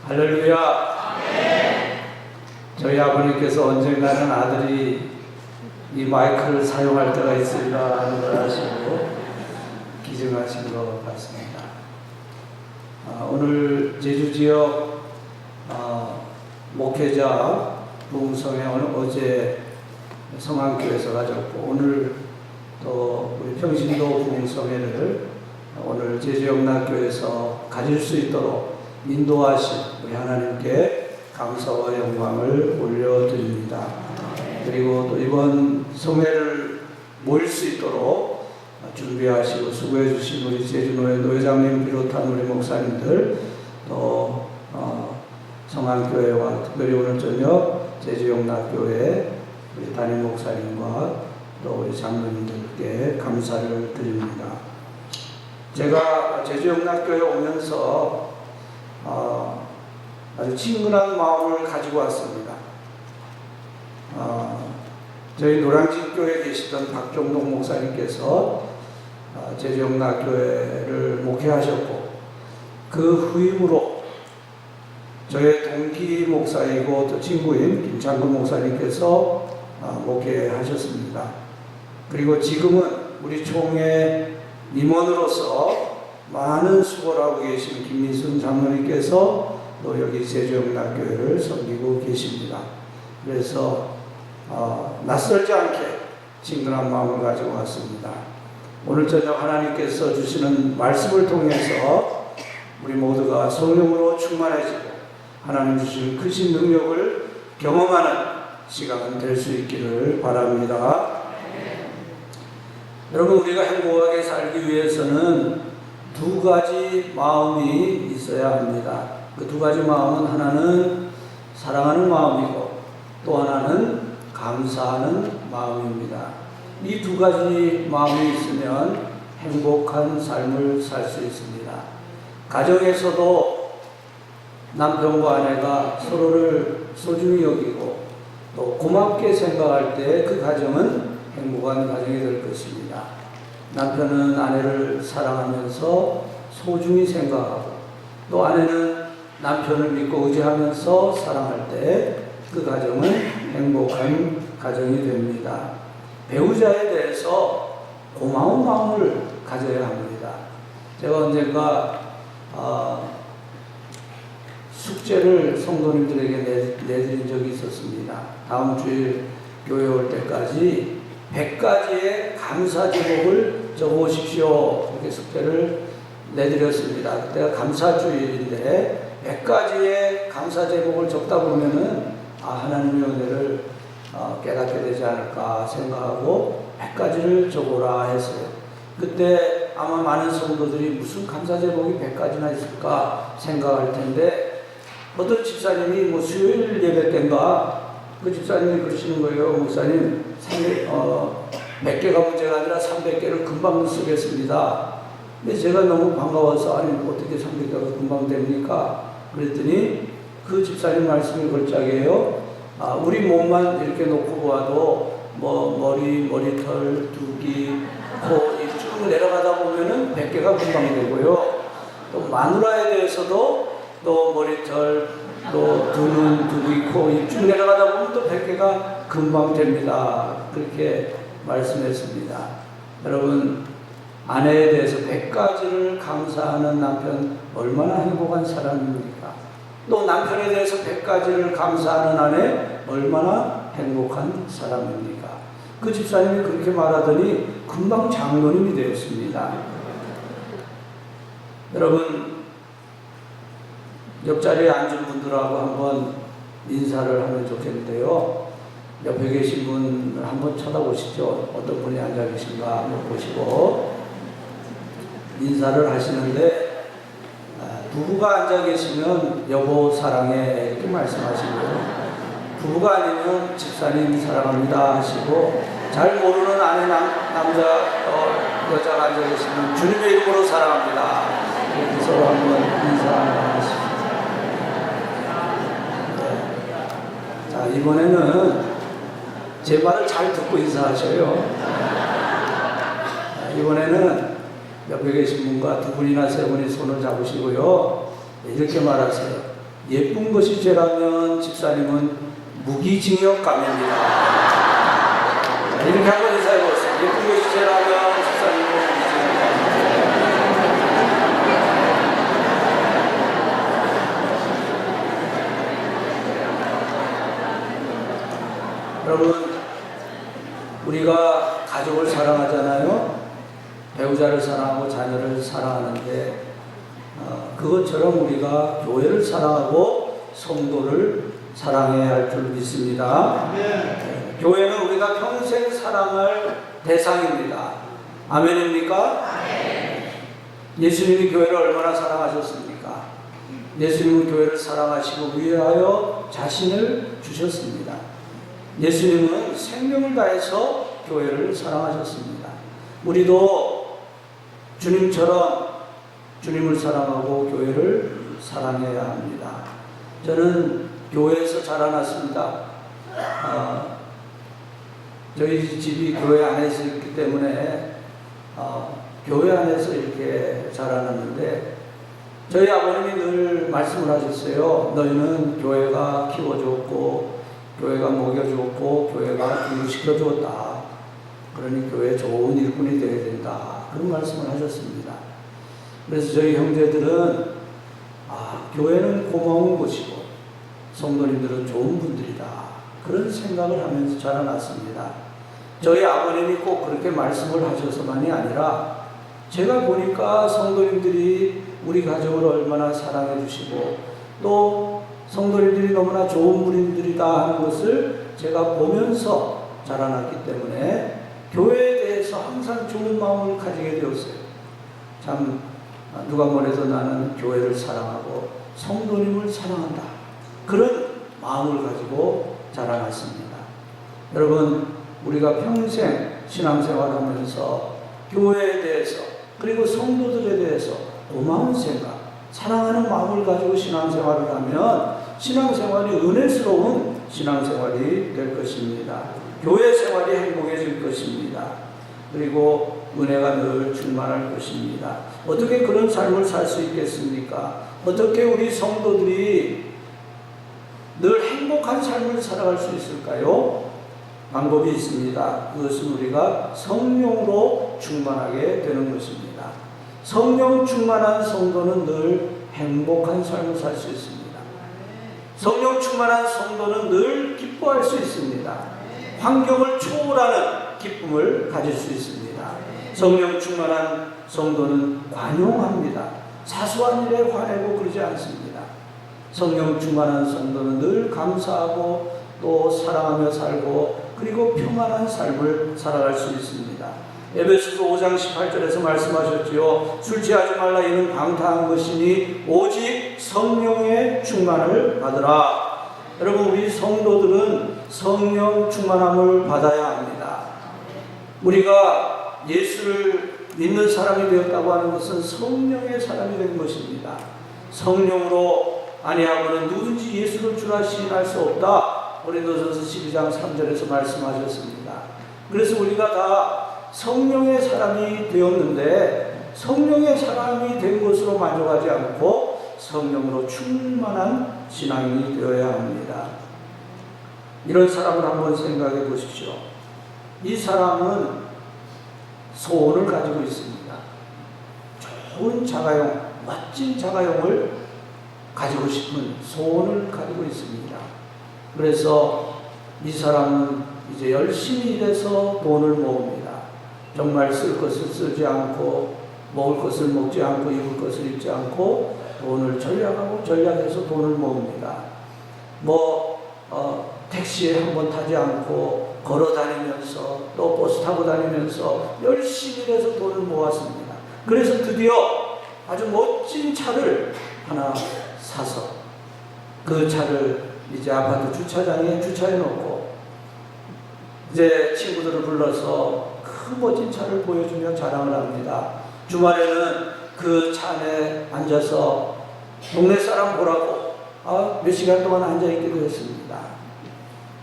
할렐루야. 저희 아버님께서 언젠가는 아들이 이 마이크를 사용할 때가 있으리라 하는 걸 아시고 기증하신 것 같습니다. 오늘 제주지역 목회자 부흥성회는 어제 성안교에서 가졌고, 오늘 또 우리 평신도 부흥성회를 오늘 제주영락교에서 가질 수 있도록 인도하신 우리 하나님께 감사와 영광을 올려드립니다. 그리고 또 이번 성회를 모일 수 있도록 준비하시고 수고해 주신 우리 제주노회 노회장님 비롯한 우리 목사님들, 또 성안교회와 특별히 오늘 저녁 제주영락교회 우리 담임 목사님과 또 우리 장로님들께 감사를 드립니다. 제가 제주영락교회 오면서 아주 친근한 마음을 가지고 왔습니다. 저희 노량진교회에 계시던 박종동 목사님께서 제주영락교회를 목회하셨고, 그 후임으로 저의 동기 목사이고 또 친구인 김창근 목사님께서 목회하셨습니다. 그리고 지금은 우리 총회 임원으로서 많은 수고를 하고 계신 김민순 장로님께서 또 여기 제주영락교회를 섬기고 계십니다. 그래서 낯설지 않게 친근한 마음을 가지고 왔습니다. 오늘 저녁 하나님께서 주시는 말씀을 통해서 우리 모두가 성령으로 충만해지고 하나님 주신 크신 능력을 경험하는 시간이 될 수 있기를 바랍니다. 여러분, 우리가 행복하게 살기 위해서는 두 가지 마음이 있어야 합니다. 그 두 가지 마음은, 하나는 사랑하는 마음이고 또 하나는 감사하는 마음입니다. 이 두 가지 마음이 있으면 행복한 삶을 살 수 있습니다. 가정에서도 남편과 아내가 서로를 소중히 여기고 또 고맙게 생각할 때 그 가정은 행복한 가정이 될 것입니다. 남편은 아내를 사랑하면서 소중히 생각하고, 또 아내는 남편을 믿고 의지하면서 사랑할 때 그 가정은 행복한 가정이 됩니다. 배우자에 대해서 고마운 마음을 가져야 합니다. 제가 언젠가 숙제를 성도님들에게 내드린 적이 있었습니다. 다음 주일 교회 올 때까지 100가지의 감사 제목을 적어오십시오, 이렇게 숙제를 내드렸습니다. 그때가 감사주일인데 100가지의 감사 제목을 적다 보면은 하나님의 은혜를 깨닫게 되지 않을까 생각하고 100가지를 적어라 했어요. 그때 아마 많은 성도들이 무슨 감사 제목이 100가지나 있을까 생각할 텐데, 어떤 집사님이 수요일 예배 때인가 그 집사님이 그러시는 거예요. 목사님, 100개가 문제가 아니라 300개를 금방 쓰겠습니다. 근데 제가 너무 반가워서, 아니 어떻게 300개가 금방 됩니까? 그랬더니 그 집사님 말씀이 걸작이에요. 우리 몸만 이렇게 놓고 보아도 머리털, 두기, 코, 입 쭉 내려가다 보면은 100개가 금방 되고요. 또 마누라에 대해서도 또 머리털, 또 두눈, 두기, 코, 입 쭉 내려가다 보면 또 100개가 금방 됩니다. 그렇게 말씀했습니다. 여러분, 아내에 대해서 100가지를 감사하는 남편, 얼마나 행복한 사람입니까? 또 남편에 대해서 100가지를 감사하는 아내, 얼마나 행복한 사람입니까? 그 집사님이 그렇게 말하더니 금방 장로님이 되었습니다. 여러분, 옆자리에 앉은 분들하고 한번 인사를 하면 좋겠는데요. 옆에 계신 분을 한번 쳐다보시죠. 어떤 분이 앉아 계신가 한번 보시고 인사를 하시는데, 부부가 앉아 계시면 여보 사랑해 이렇게 말씀하시고요. 부부가 아니면 집사님 사랑합니다 하시고, 잘 모르는 아내 여자가 앉아 계시면 주님의 이름으로 사랑합니다 이렇게 서로 한번 인사하십시오. 자, 이번에는 제 말을 잘 듣고 인사하셔요. 이번에는 옆에 계신 분과 두 분이나 세 분이 손을 잡으시고요. 이렇게 말하세요. 예쁜 것이 죄라면 집사님은 무기징역 감입니다. 이렇게 한번 인사해보세요. 예쁜 것이 죄라면 집사님은 무기징역 감입니다. 여러분, 우리가 가족을 사랑하잖아요. 배우자를 사랑하고 자녀를 사랑하는데 그것처럼 우리가 교회를 사랑하고 성도를 사랑해야 할 줄 믿습니다. 교회는 우리가 평생 사랑할 대상입니다. 아멘입니까? 예수님이 교회를 얼마나 사랑하셨습니까? 예수님은 교회를 사랑하시고 위하여 자신을 주셨습니다. 예수님은 생명을 다해서 교회를 사랑하셨습니다. 우리도 주님처럼 주님을 사랑하고 교회를 사랑해야 합니다. 저는 교회에서 자라났습니다. 저희 집이 교회 안에 있었기 때문에 교회 안에서 이렇게 자라났는데 저희 아버님이 늘 말씀을 하셨어요. 너희는 교회가 키워주었고 교회가 먹여주었고 교회가 교육시켜주었다. 그러니 교회 좋은 일꾼이 되어야 된다. 그런 말씀을 하셨습니다. 그래서 저희 형제들은 교회는 고마운 곳이고 성도님들은 좋은 분들이다. 그런 생각을 하면서 자라났습니다. 저희 아버님이 꼭 그렇게 말씀을 하셔서만이 아니라 제가 보니까 성도님들이 우리 가족을 얼마나 사랑해 주시고 또 성도님들이 너무나 좋은 분들이다 하는 것을 제가 보면서 자라났기 때문에 교회에 대해서 항상 좋은 마음을 가지게 되었어요. 참 누가 뭐래도 나는 교회를 사랑하고 성도님을 사랑한다. 그런 마음을 가지고 자라났습니다. 여러분, 우리가 평생 신앙생활하면서 교회에 대해서 그리고 성도들에 대해서 고마운 생각, 사랑하는 마음을 가지고 신앙생활을 하면 신앙생활이 은혜스러운 신앙생활이 될 것입니다. 교회 생활이 행복해질 것입니다. 그리고 은혜가 늘 충만할 것입니다. 어떻게 그런 삶을 살 수 있겠습니까? 어떻게 우리 성도들이 늘 행복한 삶을 살아갈 수 있을까요? 방법이 있습니다. 그것은 우리가 성령으로 충만하게 되는 것입니다. 성령 충만한 성도는 늘 행복한 삶을 살 수 있습니다. 성령 충만한 성도는 늘 기뻐할 수 있습니다. 환경을 초월하는 기쁨을 가질 수 있습니다. 성령 충만한 성도는 관용합니다. 사소한 일에 화내고 그러지 않습니다. 성령 충만한 성도는 늘 감사하고 또 사랑하며 살고 그리고 평안한 삶을 살아갈 수 있습니다. 에베소서 5장 18절에서 말씀하셨지요. 술 취하지 말라 이는 방탕한 것이니 오직 성령의 충만을 받으라. 여러분, 우리 성도들은 성령 충만함을 받아야 합니다. 우리가 예수를 믿는 사람이 되었다고 하는 것은 성령의 사람이 된 것입니다. 성령으로 아니하고는 누구든지 예수를 주라 시인할 수 없다. 고린도전서 12장 3절에서 말씀하셨습니다. 그래서 우리가 다 성령의 사람이 되었는데 성령의 사람이 된 것으로 만족하지 않고 성령으로 충만한 신앙이 되어야 합니다. 이런 사람을 한번 생각해 보십시오. 이 사람은 소원을 가지고 있습니다. 좋은 자가용, 멋진 자가용을 가지고 싶은 소원을 가지고 있습니다. 그래서 이 사람은 이제 열심히 일해서 돈을 모읍니다. 정말 쓸 것을 쓰지 않고 먹을 것을 먹지 않고 입을 것을 입지 않고 돈을 전략하고 전략해서 돈을 모읍니다. 택시에 한번 타지 않고 걸어 다니면서 또 버스 타고 다니면서 열심히 일해서 돈을 모았습니다. 그래서 드디어 아주 멋진 차를 하나 사서 그 차를 이제 아파트 주차장에 주차해 놓고 이제 친구들을 불러서 그 멋진 차를 보여주며 자랑을 합니다. 주말에는 그 차 안에 앉아서 동네 사람 보라고 몇 시간 동안 앉아있기도 했습니다.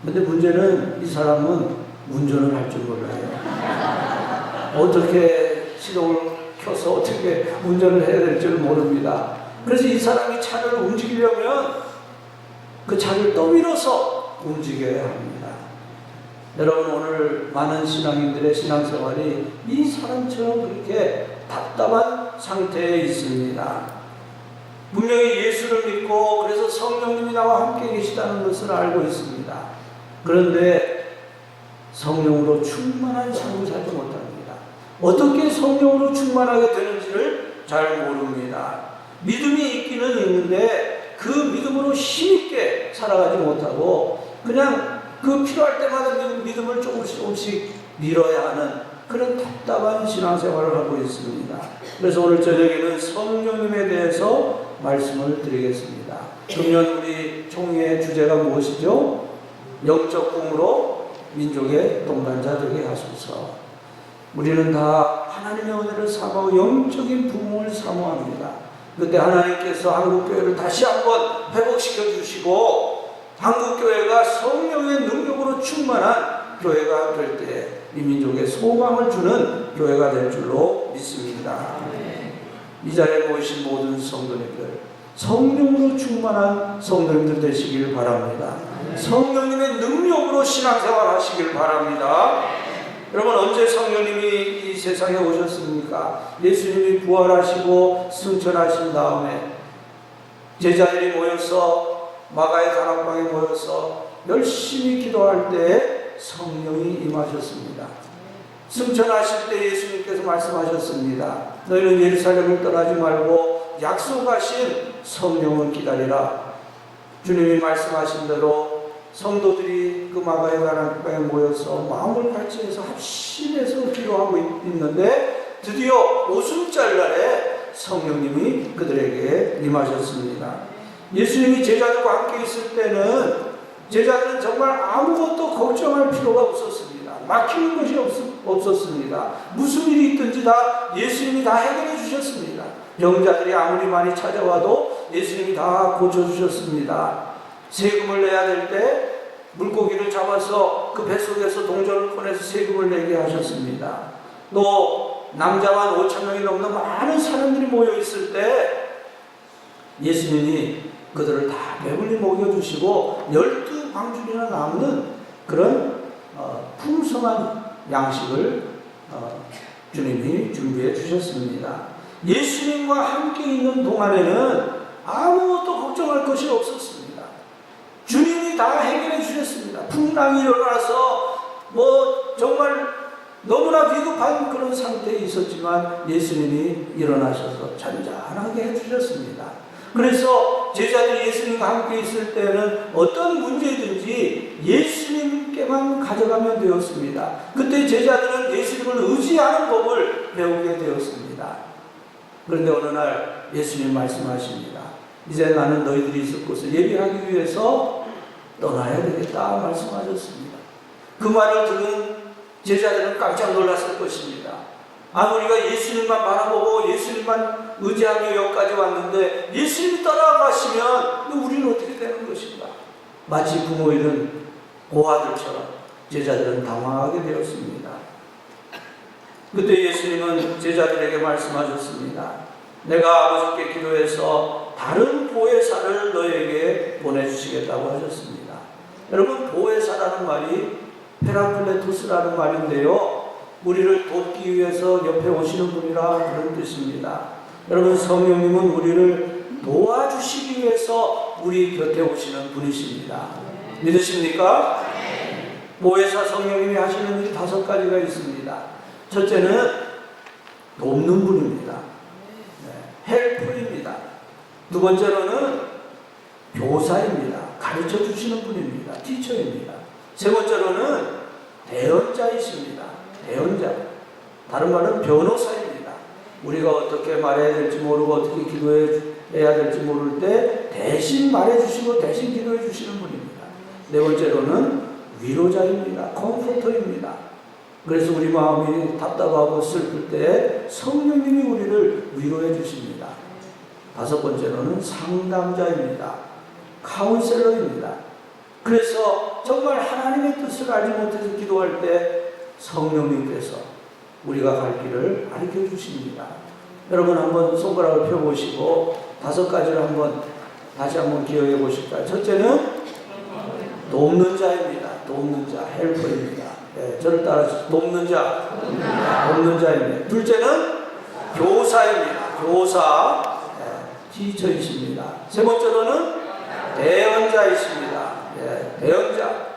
근데 문제는 이 사람은 운전을 할 줄 몰라요. 어떻게 시동을 켜서 어떻게 운전을 해야 될 줄 모릅니다. 그래서 이 사람이 차를 움직이려면 그 차를 떠밀어서 움직여야 합니다. 여러분, 오늘 많은 신앙인들의 신앙생활이 이 사람처럼 그렇게 답답한 상태에 있습니다. 분명히 예수를 믿고 그래서 성령님이 나와 함께 계시다는 것을 알고 있습니다. 그런데 성령으로 충만한 삶을 살지 못합니다. 어떻게 성령으로 충만하게 되는지를 잘 모릅니다. 믿음이 있기는 있는데 그 믿음으로 힘있게 살아가지 못하고 그냥 그 필요할 때마다 믿음을 조금씩 밀어야 하는 그런 답답한 신앙생활을 하고 있습니다. 그래서 오늘 저녁에는 성령님에 대해서 말씀을 드리겠습니다. 금년 우리 총회의 주제가 무엇이죠? 영적 꿈으로 민족의 동반자 되게 하소서. 우리는 다 하나님의 은혜를 사모하고 영적인 부흥을 사모합니다. 그때 하나님께서 한국교회를 다시 한번 회복시켜 주시고 한국교회가 성령의 능력으로 충만한 교회가 될 때 이 민족에 소망을 주는 교회가 될 줄로 믿습니다. 이 자리에 모이신 모든 성도님들, 성령으로 충만한 성도님들 되시길 바랍니다. 성령님의 능력으로 신앙생활 하시길 바랍니다. 여러분, 언제 성령님이 이 세상에 오셨습니까? 예수님이 부활하시고 승천하신 다음에 제자들이 모여서 마가의 다락방에 모여서 열심히 기도할 때 성령이 임하셨습니다. 승천하실 때 예수님께서 말씀하셨습니다. 너희는 예루살렘을 떠나지 말고 약속하신 성령을 기다리라. 주님이 말씀하신 대로 성도들이 그 마가의 다락방에 모여서 마음을 같이해서 합심해서 기도하고 있는데 드디어 오순절 날에 성령님이 그들에게 임하셨습니다. 예수님이 제자들과 함께 있을 때는 제자들은 정말 아무것도 걱정할 필요가 없었습니다. 막히는 것이 없었습니다. 무슨 일이 있든지 다 예수님이 다 해결해 주셨습니다. 병자들이 아무리 많이 찾아와도 예수님이 다 고쳐주셨습니다. 세금을 내야 될 때 물고기를 잡아서 그 뱃속에서 동전을 꺼내서 세금을 내게 하셨습니다. 또 남자만 5,000명이 넘는 많은 사람들이 모여 있을 때 예수님이 그들을 다 배불리 먹여주시고 12광줄이나 남는 그런 풍성한 양식을 주님이 준비해 주셨습니다. 예수님과 함께 있는 동안에는 아무것도 걱정할 것이 없었습니다. 주님이 다 해결해 주셨습니다. 풍랑이 일어나서 정말 너무나 비급한 그런 상태에 있었지만 예수님이 일어나셔서 잔잔하게 해주셨습니다. 그래서 제자들이 예수님과 함께 있을 때는 어떤 문제든지 예수님께만 가져가면 되었습니다. 그때 제자들은 예수님을 의지하는 법을 배우게 되었습니다. 그런데 어느 날 예수님 말씀하십니다. 이제 나는 너희들이 있을 곳을 예비하기 위해서 떠나야 되겠다 말씀하셨습니다. 그 말을 들은 제자들은 깜짝 놀랐을 것입니다. 우리가 예수님만 바라보고 예수님만 의지하며 여기까지 왔는데 예수님이 떠나가시면 우리는 어떻게 되는 것인가? 마치 부모 잃은 고아들처럼 제자들은 당황하게 되었습니다. 그때 예수님은 제자들에게 말씀하셨습니다. 내가 아버지께 기도해서 다른 보혜사를 너에게 보내주시겠다고 하셨습니다. 여러분, 보혜사라는 말이 페라클레토스라는 말인데요, 우리를 돕기 위해서 옆에 오시는 분이라 그런 뜻입니다. 여러분, 성령님은 우리를 도와주시기 위해서 우리 곁에 오시는 분이십니다. 믿으십니까? 보혜사 성령님이 하시는 일이 5가지가 있습니다. 첫째는 돕는 분입니다. 헬퍼입니다. 두 번째로는 교사입니다. 가르쳐 주시는 분입니다. 티처입니다. 세 번째로는 대언자이십니다. 대언자. 다른 말은 변호사입니다. 우리가 어떻게 말해야 될지 모르고 어떻게 기도해야 될지 모를 때 대신 말해주시고 대신 기도해 주시는 분입니다. 네 번째로는 위로자입니다. 컴포터입니다. 그래서 우리 마음이 답답하고 슬플 때 성령님이 우리를 위로해 주십니다. 5번째로는 상담자입니다. 카운셀러입니다. 그래서 정말 하나님의 뜻을 알지 못해서 기도할 때 성령님께서 우리가 갈 길을 가르쳐 주십니다. 여러분, 한번 손가락을 펴보시고 5가지를 한번 다시 한번 기억해 보실까요? 첫째는 돕는 자입니다. 돕는 자, 헬퍼입니다. 네, 저를 따라서 돕는 자, 돕는 자입니다. 둘째는 교사입니다. 교사, 티처이십니다. 세 번째로는 대언자이십니다. 대언자,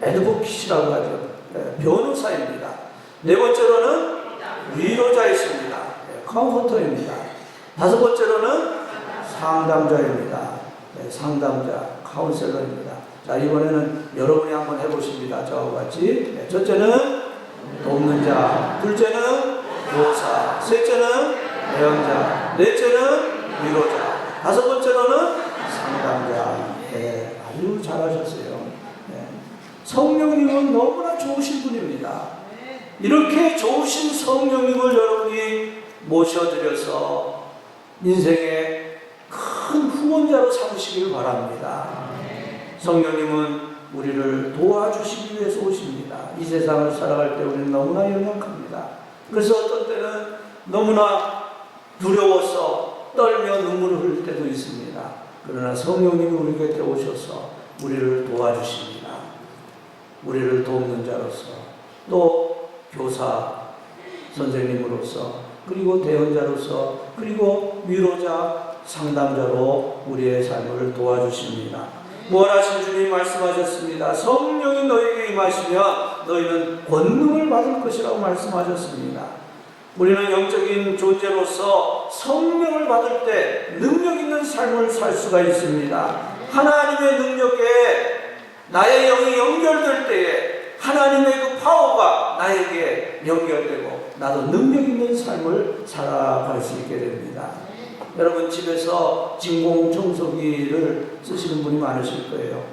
애드보킷이라고 하죠. 변호사입니다. 네 번째로는 위로자이십니다. 컴포터입니다. 다섯 번째로는 상담자입니다. 상담자, 카운셀러입니다. 자, 이번에는 여러분이 한번 해보십니다. 저와 같이. 첫째는 돕는 자, 둘째는 교사, 셋째는 대언자, 넷째는 위로자, 다섯 번째로는 상담자. 아주 잘하셨어요. 성령님은 너무나 좋으신 분입니다. 이렇게 좋으신 성령님을 여러분이 모셔드려서 인생의 큰 후원자로 삼으시길 바랍니다. 성령님은 우리를 도와주시기 위해서 오십니다. 이 세상을 살아갈 때 우리는 너무나 연약합니다. 그래서 어떤 때는 너무나 두려워서 떨며 눈물을 흘릴 때도 있습니다. 그러나 성령님이 우리 곁에 오셔서 우리를 도와주십니다. 우리를 돕는 자로서, 또 교사 선생님으로서, 그리고 대언자로서, 그리고 위로자 상담자로 우리의 삶을 도와주십니다. 무한하신 주님이 말씀하셨습니다. 성령이 너에게 임하시면 너희는 권능을 받을 것이라고 말씀하셨습니다. 우리는 영적인 존재로서 성령을 받을 때 능력 있는 삶을 살 수가 있습니다. 하나님의 능력에 나의 영이 연결될 때에 하나님의 그 파워가 나에게 연결되고 나도 능력 있는 삶을 살아갈 수 있게 됩니다. 여러분 집에서 진공청소기를 쓰시는 분이 많으실 거예요.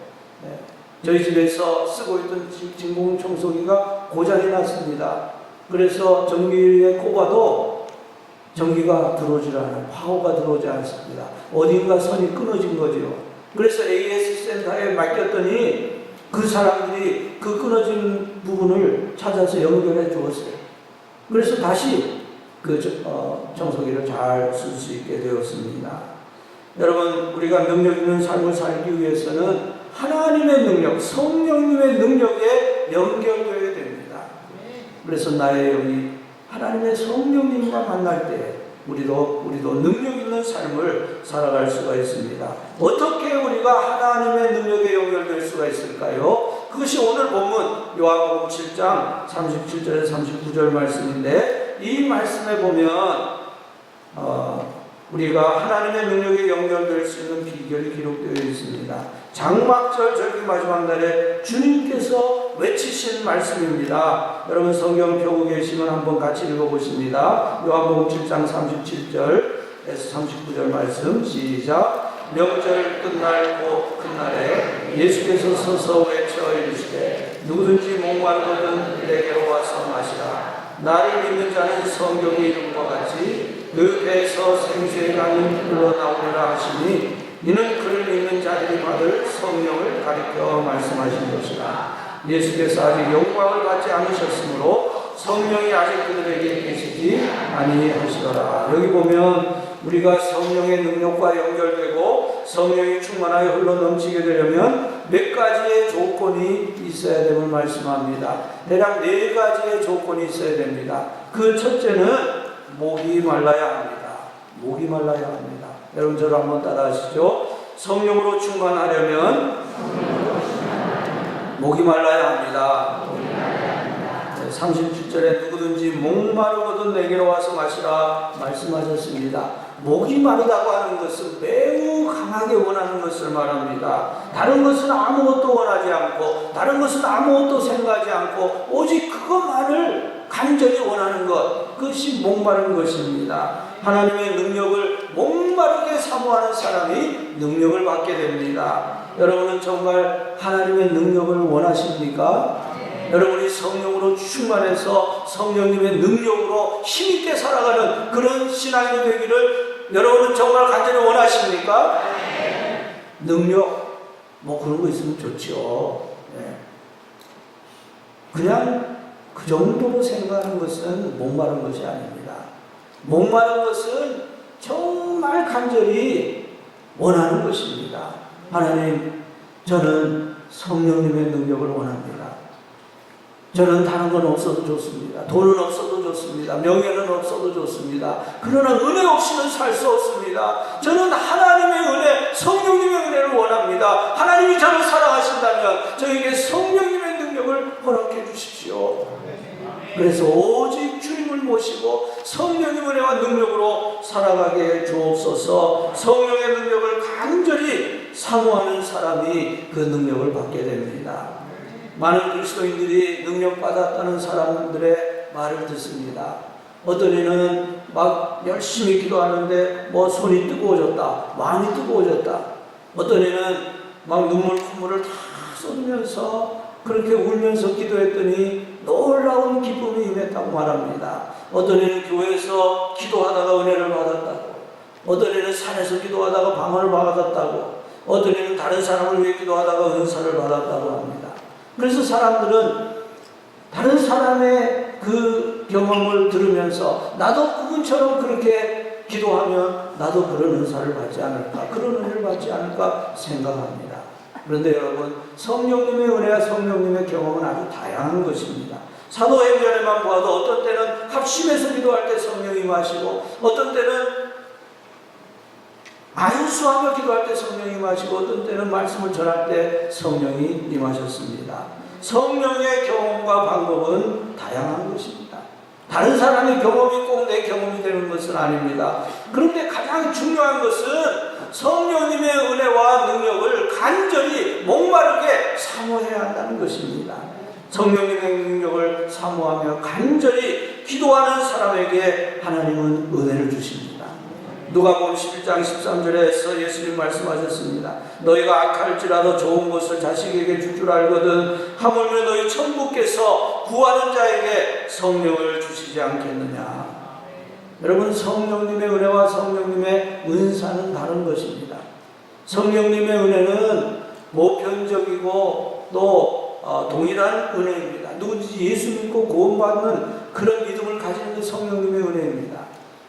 저희 집에서 쓰고 있던 진공청소기가 고장이 났습니다. 그래서 전기에 꼽아도 전기가 들어오지 않아요. 파워가 들어오지 않습니다. 어딘가 선이 끊어진 거죠. 그래서 AS 센터에 맡겼더니 그 사람들이 그 끊어진 부분을 찾아서 연결해 주었어요. 그래서 다시 그 청소기를 잘 쓸 수 있게 되었습니다. 여러분, 우리가 능력 있는 삶을 살기 위해서는 하나님의 능력, 성령님의 능력에 연결되어야 됩니다. 그래서 나의 영이 하나님의 성령님과 만날 때 우리도 능력 있는 삶을 살아갈 수가 있습니다. 어떻게 우리가 하나님의 능력에 연결될 수가 있을까요? 그것이 오늘 본문 요한복음 7장 37절에서 39절 말씀인데, 이 말씀에 보면 우리가 하나님의 능력에 연결될 수 있는 비결이 기록되어 있습니다. 장막절 절기 마지막 날에 주님께서 외치신 말씀입니다. 여러분 성경 펴고 계시면 한번 같이 읽어보십니다. 요한복음 7장 37절에서 39절 말씀 시작. 명절 끝날 곧 그날에 예수께서 서서 외쳐 이르시되 누구든지 목마르거든 내게로 와서 마시라. 나를 믿는 자는 성경의 이름과 같이 그 배에서 생수의 강이 흘러나오리라 하시니 이는 그를 믿는 자들이 받을 성령을 가리켜 말씀하신 것이라. 예수께서 아직 영광을 받지 않으셨으므로 성령이 아직 그들에게 계시지 아니하시더라. 여기 보면 우리가 성령의 능력과 연결되고 성령이 충만하여 흘러넘치게 되려면 몇 가지의 조건이 있어야 됨을 말씀합니다. 대략 4가지의 조건이 있어야 됩니다. 그 첫째는 목이 말라야 합니다. 목이 말라야 합니다. 여러분 저를 한번 따라 하시죠. 성령으로 충만하려면 목이 말라야 합니다. 37절에 누구든지 목마르거든 내게로 와서 마시라 말씀하셨습니다. 목이 마르다고 하는 것은 매우 강하게 원하는 것을 말합니다. 다른 것은 아무것도 원하지 않고 다른 것은 아무것도 생각하지 않고 오직 그것만을 간절히 원하는 것, 그것이 목마른 것입니다. 하나님의 능력을 목마르게 사모하는 사람이 능력을 받게 됩니다. 여러분은 정말 하나님의 능력을 원하십니까? 여러분이 성령으로 충만해서 성령님의 능력으로 힘있게 살아가는 그런 신앙이 되기를 여러분은 정말 간절히 원하십니까? 능력, 뭐 그런 거 있으면 좋죠. 그냥 그 정도로 생각하는 것은 목마른 것이 아닙니다. 목마른 것은 정말 간절히 원하는 것입니다. 하나님, 저는 성령님의 능력을 원합니다. 저는 다른 건 없어도 좋습니다. 돈은 없어도 좋습니다. 명예는 없어도 좋습니다. 그러나 은혜 없이는 살 수 없습니다. 저는 하나님의 은혜, 성령님의 은혜를 원합니다. 하나님이 저를 사랑하신다면 저에게 성령님의 능력을 허락해 주십시오. 그래서 오직 주님을 모시고 성령의 은혜와 능력으로 살아가게 해 주옵소서. 성령의 능력을 간절히 사모하는 사람이 그 능력을 받게 됩니다. 많은 그리스도인들이 능력받았다는 사람들의 말을 듣습니다. 어떤 이는 막 열심히 기도하는데 뭐 손이 뜨거워졌다, 마음이 뜨거워졌다. 어떤 이는 막 콧물을 다 쏟으면서 그렇게 울면서 기도했더니 놀라운 기쁨이 임했다고 말합니다. 어떤 이는 교회에서 기도하다가 은혜를 받았다고, 어떤 이는 산에서 기도하다가 방언을 받았다고, 어떤 이는 다른 사람을 위해 기도하다가 은사를 받았다고 합니다. 그래서 사람들은 다른 사람의 그 경험을 들으면서 나도 그분처럼 그렇게 기도하면 나도 그런 은사를 받지 않을까, 그런 은혜를 받지 않을까 생각합니다. 그런데 여러분, 성령님의 은혜와 성령님의 경험은 아주 다양한 것입니다. 사도행전에만 보아도 어떤 때는 합심해서 기도할 때 성령이 임하시고, 어떤 때는 안수하며 기도할 때 성령이 임하시고, 어떤 때는 말씀을 전할 때 성령이 임하셨습니다. 성령의 경험과 방법은 다양한 것입니다. 다른 사람의 경험이 꼭 내 경험이 되는 것은 아닙니다. 그런데 가장 중요한 것은 성령님의 은혜와 능력을 간절히 목마르게 사모해야 한다는 것입니다. 성령님의 능력을 사모하며 간절히 기도하는 사람에게 하나님은 은혜를 주십니다. 누가복음 11장 13절에서 예수님 말씀하셨습니다. 너희가 악할지라도 좋은 것을 자식에게 줄 줄 알거든 하물며 너희 천부께서 구하는 자에게 성령을 주시지 않겠느냐. 여러분, 성령님의 은혜와 성령님의 은사는 다른 것입니다. 성령님의 은혜는 보편적이고 또 동일한 은혜입니다. 누구든지 예수 믿고 구원받는 그런 믿음을 가지는 게 성령님의 은혜입니다.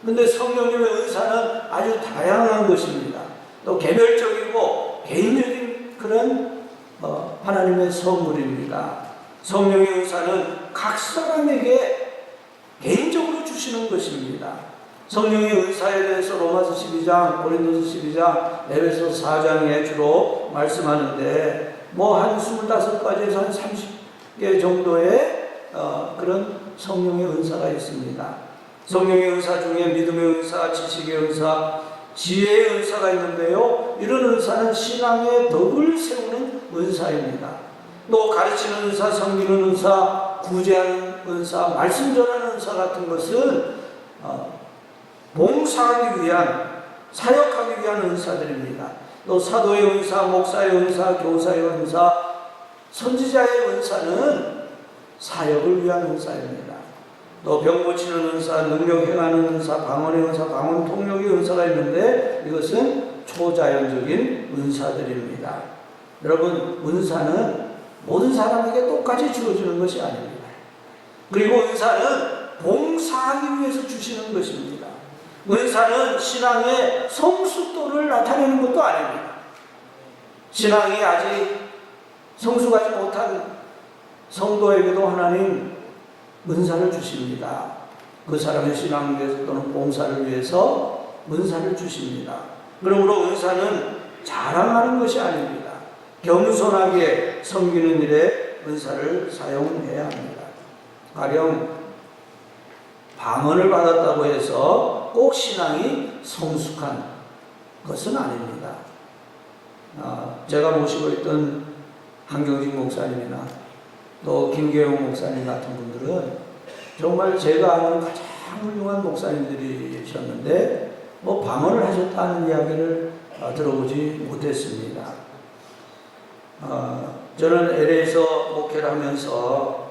그런데 성령님의 은사는 아주 다양한 것입니다. 또 개별적이고 개인적인 그런 하나님의 선물입니다. 성령의 은사는 각 사람에게 개인적으로 주시는 것입니다. 성령의 은사에 대해서 로마서 12장, 고린도서 12장, 에베소서 4장에 주로 말씀하는데 한 25가지에서 한 30개 정도의 그런 성령의 은사가 있습니다. 성령의 은사 중에 믿음의 은사, 지식의 은사, 지혜의 은사가 있는데요. 이런 은사는 신앙의 덕을 세우는 은사입니다. 또 가르치는 은사, 섬기는 은사, 구제하는 은사, 말씀 전하는 은사 같은 것은 봉사하기 위한, 사역하기 위한 은사들입니다. 또 사도의 은사, 목사의 은사, 교사의 은사, 선지자의 은사는 사역을 위한 은사입니다. 또 병 고치는 은사, 능력 행하는 은사, 방언의 은사, 방언 통역의 은사가 있는데 이것은 초자연적인 은사들입니다. 여러분, 은사는 모든 사람에게 똑같이 주어지는 것이 아닙니다. 그리고 은사는 봉사하기 위해서 주시는 것입니다. 은사는 신앙의 성숙도를 나타내는 것도 아닙니다. 신앙이 아직 성숙하지 못한 성도에게도 하나님 은사를 주십니다. 그 사람의 신앙을 위해서 또는 봉사를 위해서 은사를 주십니다. 그러므로 은사는 자랑하는 것이 아닙니다. 겸손하게 섬기는 일에 은사를 사용해야 합니다. 가령 방언을 받았다고 해서 꼭 신앙이 성숙한 것은 아닙니다. 제가 모시고 있던 한경직 목사님이나 또 김계용 목사님 같은 분들은 정말 제가 아는 가장 훌륭한 목사님들이셨는데 방언을 하셨다는 이야기를 들어보지 못했습니다. 저는 LA에서 목회를 하면서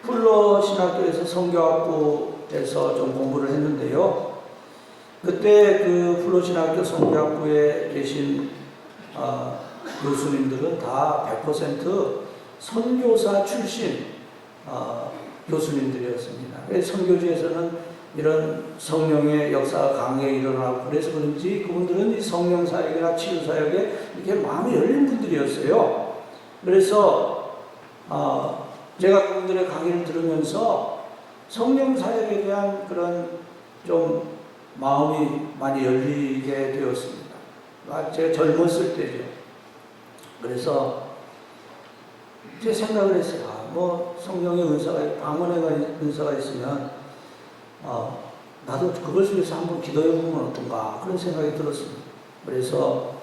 풀로 신학교에서 선교학부에서 좀 공부를 했는데요. 그때 그 풀로 신학교 선교학부에 계신 교수님들은 다 100% 선교사 출신 교수님들이었습니다. 선교지에서는 이런 성령의 역사가 강하게 일어나고 그래서 그런지 그분들은 이 성령 사역이나 치유 사역에 이렇게 마음이 열린 분들이었어요. 그래서 제가 그분들의 강의를 들으면서 성령 사역에 대한 그런 좀 마음이 많이 열리게 되었습니다. 제가 젊었을 때죠. 그래서 제 생각을 했어요. 뭐 성령의 은사가, 방언의 은사가 있으면 나도 그것을 위해서 한번 기도해 보면 어떤가 그런 생각이 들었습니다. 그래서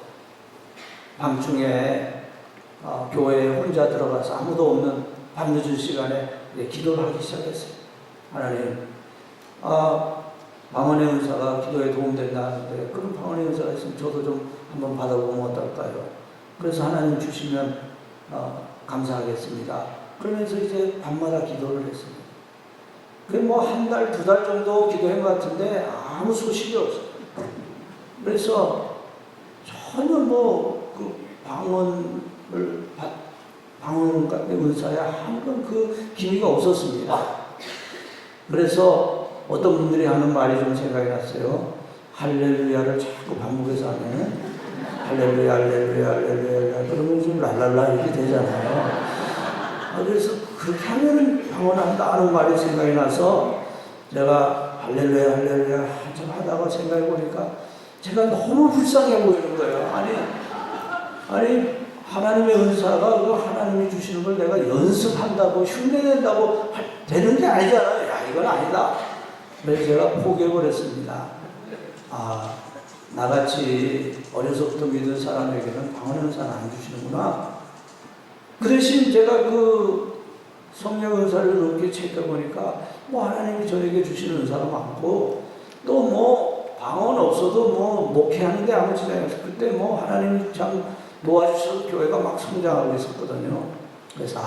밤중에 교회에 혼자 들어가서 아무도 없는 밤늦은 시간에 기도를 하기 시작했어요. 하나님, 방언의 은사가 기도에 도움된다는데 그런 방언의 은사가 있으면 저도 좀 한번 받아보면 어떨까요? 그래서 하나님 주시면 감사하겠습니다. 그러면서 이제 밤마다 기도를 했습니다. 그게 뭐 한 달, 두 달 정도 기도한 것 같은데 아무 소식이 없어요. 그래서 전혀 뭐 그 방언 은사에 한번 그 기미가 없었습니다. 그래서 어떤 분들이 하는 말이 좀 생각이 났어요. 할렐루야를 자꾸 반복해서 하면 할렐루야, 할렐루야, 할렐루야 그러면 좀 랄랄라 이렇게 되잖아요. 그래서 그렇게 하면은 방언한다 하는 말이 생각이 나서 제가 할렐루야, 할렐루야 한참 하다가 생각해 보니까 제가 너무 불쌍해 보이는 거예요. 아니 하나님의 은사가 그 하나님이 주시는 걸 내가 연습한다고 흉내낸다고 되는 게 아니잖아요. 야, 이건 아니다. 그래서 제가 포기해버렸습니다. 나같이 어려서부터 믿은 사람에게는 방언의 은사는 안 주시는구나. 그 대신 제가 그 성령 은사를 이렇게 체크해보니까 뭐 하나님이 저에게 주시는 은사가 많고 또 뭐 방언 없어도 뭐 목회하는데 아무 지장이 없어요. 그때 뭐 하나님이 참 도와주셔서 교회가 막 성장하고 있었거든요. 그래서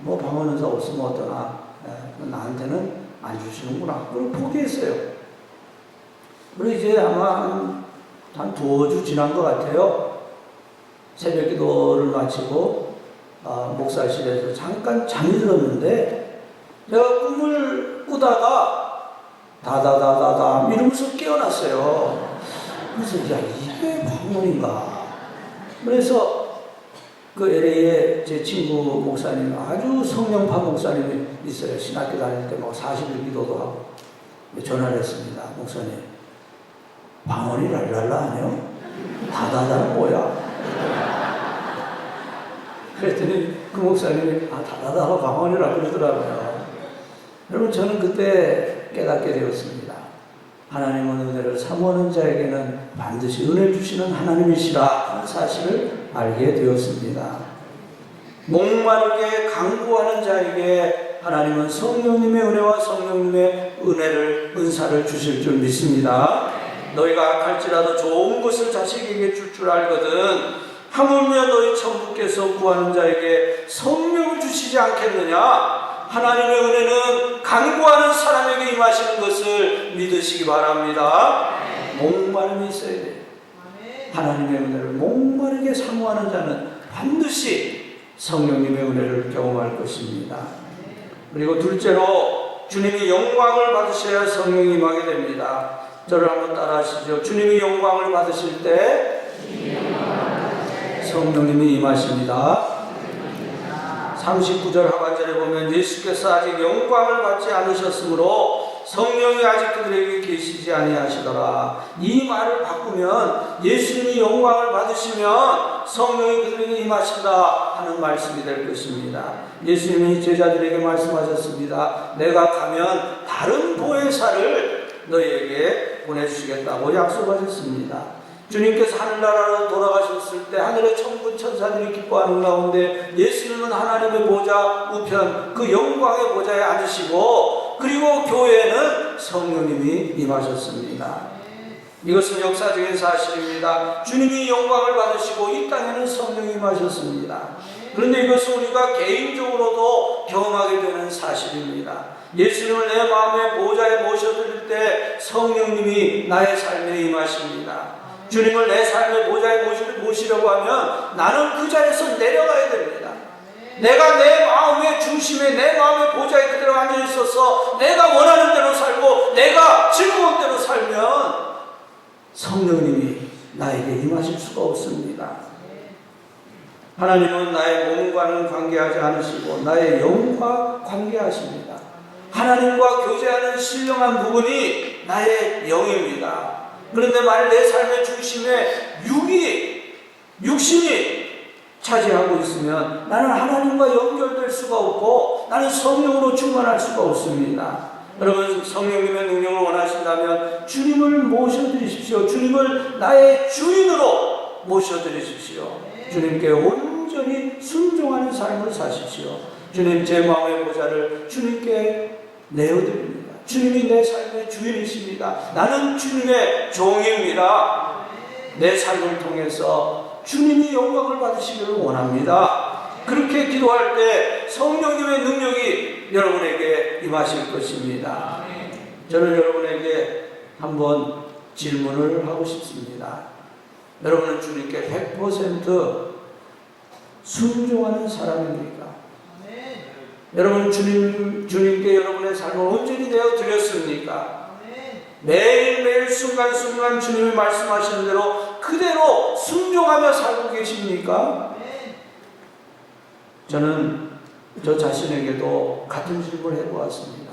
뭐 방언 은사 없으면 어떠나 나한테는 안 주시는구나. 그걸 포기했어요. 그리고 이제 아마 한 두어 주 지난 것 같아요. 새벽 기도를 마치고 목사실에서 잠깐 잠이 들었는데 제가 꿈을 꾸다가 다다다다다 이러면서 깨어났어요. 그래서 야, 이게 방언인가. 그래서 그 LA에 제 친구 목사님, 아주 성령파 목사님이 있어요. 신학교 다닐 때 막 40일 기도도 하고 전화를 했습니다. 목사님, 방언이 랄랄라 아니요? 다다다는 뭐야? 그랬더니 그 목사님이 다다다가 방언이라 그러더라고요. 여러분, 저는 그때 깨닫게 되었습니다. 하나님은 은혜를 사모하는 자에게는 반드시 은혜를 주시는 하나님이시라 하는 사실을 알게 되었습니다. 목마르게 간구하는 자에게 하나님은 성령님의 은혜와 성령님의 은사를 주실 줄 믿습니다. 너희가 악할지라도 좋은 것을 자식에게 줄 알거든 하물며 너희 천부께서 구하는 자에게 성령을 주시지 않겠느냐. 하나님의 은혜는 간구하는 사람에게 임하시는 것을 믿으시기 바랍니다. 목마름이 있어야 돼요. 하나님의 은혜를 목마르게 사모하는 자는 반드시 성령님의 은혜를 경험할 것입니다. 그리고 둘째로 주님이 영광을 받으셔야 성령이 임하게 됩니다. 저를 한번 따라 하시죠. 주님이 영광을 받으실 때 성령님이 임하십니다. 39절 하반절에 보면 예수께서 아직 영광을 받지 않으셨으므로 성령이 아직 그들에게 계시지 아니하시더라. 이 말을 바꾸면 예수님이 영광을 받으시면 성령이 그들에게 임하신다 하는 말씀이 될 것입니다. 예수님이 제자들에게 말씀하셨습니다. 내가 가면 다른 보혜사를 너희에게 보내주시겠다고 약속하셨습니다. 주님께서 하늘나라로 돌아가셨을 때 하늘의 천군 천사들이 기뻐하는 가운데 예수님은 하나님의 보좌 우편 그 영광의 보좌에 앉으시고 그리고 교회에는 성령님이 임하셨습니다. 이것은 역사적인 사실입니다. 주님이 영광을 받으시고 이 땅에는 성령이 임하셨습니다. 그런데 이것은 우리가 개인적으로도 경험하게 되는 사실입니다. 예수님을 내 마음의 보좌에 모셔드릴 때 성령님이 나의 삶에 임하십니다. 주님을 내 삶의 보좌에 모시려고 하면 나는 그 자리에서 내려가야 됩니다. 내가 내 마음의 중심에, 내 마음의 보좌에 그대로 앉아 있어서 내가 원하는 대로 살고 내가 즐거운 대로 살면 성령님이 나에게 임하실 수가 없습니다. 하나님은 나의 몸과는 관계하지 않으시고 나의 영과 관계하십니다. 하나님과 교제하는 신령한 부분이 나의 영입니다. 그런데 만일 내 삶의 중심에 육신이 차지하고 있으면 나는 하나님과 연결될 수가 없고 나는 성령으로 충만할 수가 없습니다. 여러분, 성령님의 능력을 원하신다면 주님을 모셔드리십시오. 주님을 나의 주인으로 모셔드리십시오. 주님께 온전히 순종하는 삶을 사십시오. 주님, 제 마음의 보좌를 주님께 내어드립니다. 주님이 내 삶의 주인이십니다. 나는 주님의 종입니다. 내 삶을 통해서 주님이 영광을 받으시기를 원합니다. 그렇게 기도할 때 성령님의 능력이 여러분에게 임하실 것입니다. 저는 여러분에게 한번 질문을 하고 싶습니다. 여러분은 주님께 100% 순종하는 사람입니까? 여러분, 주님께 여러분의 삶을 온전히 내어 드렸습니까? 매일매일 순간순간 주님이 말씀하시는 대로 그대로 순종하며 살고 계십니까? 저는 저 자신에게도 같은 질문을 해보았습니다.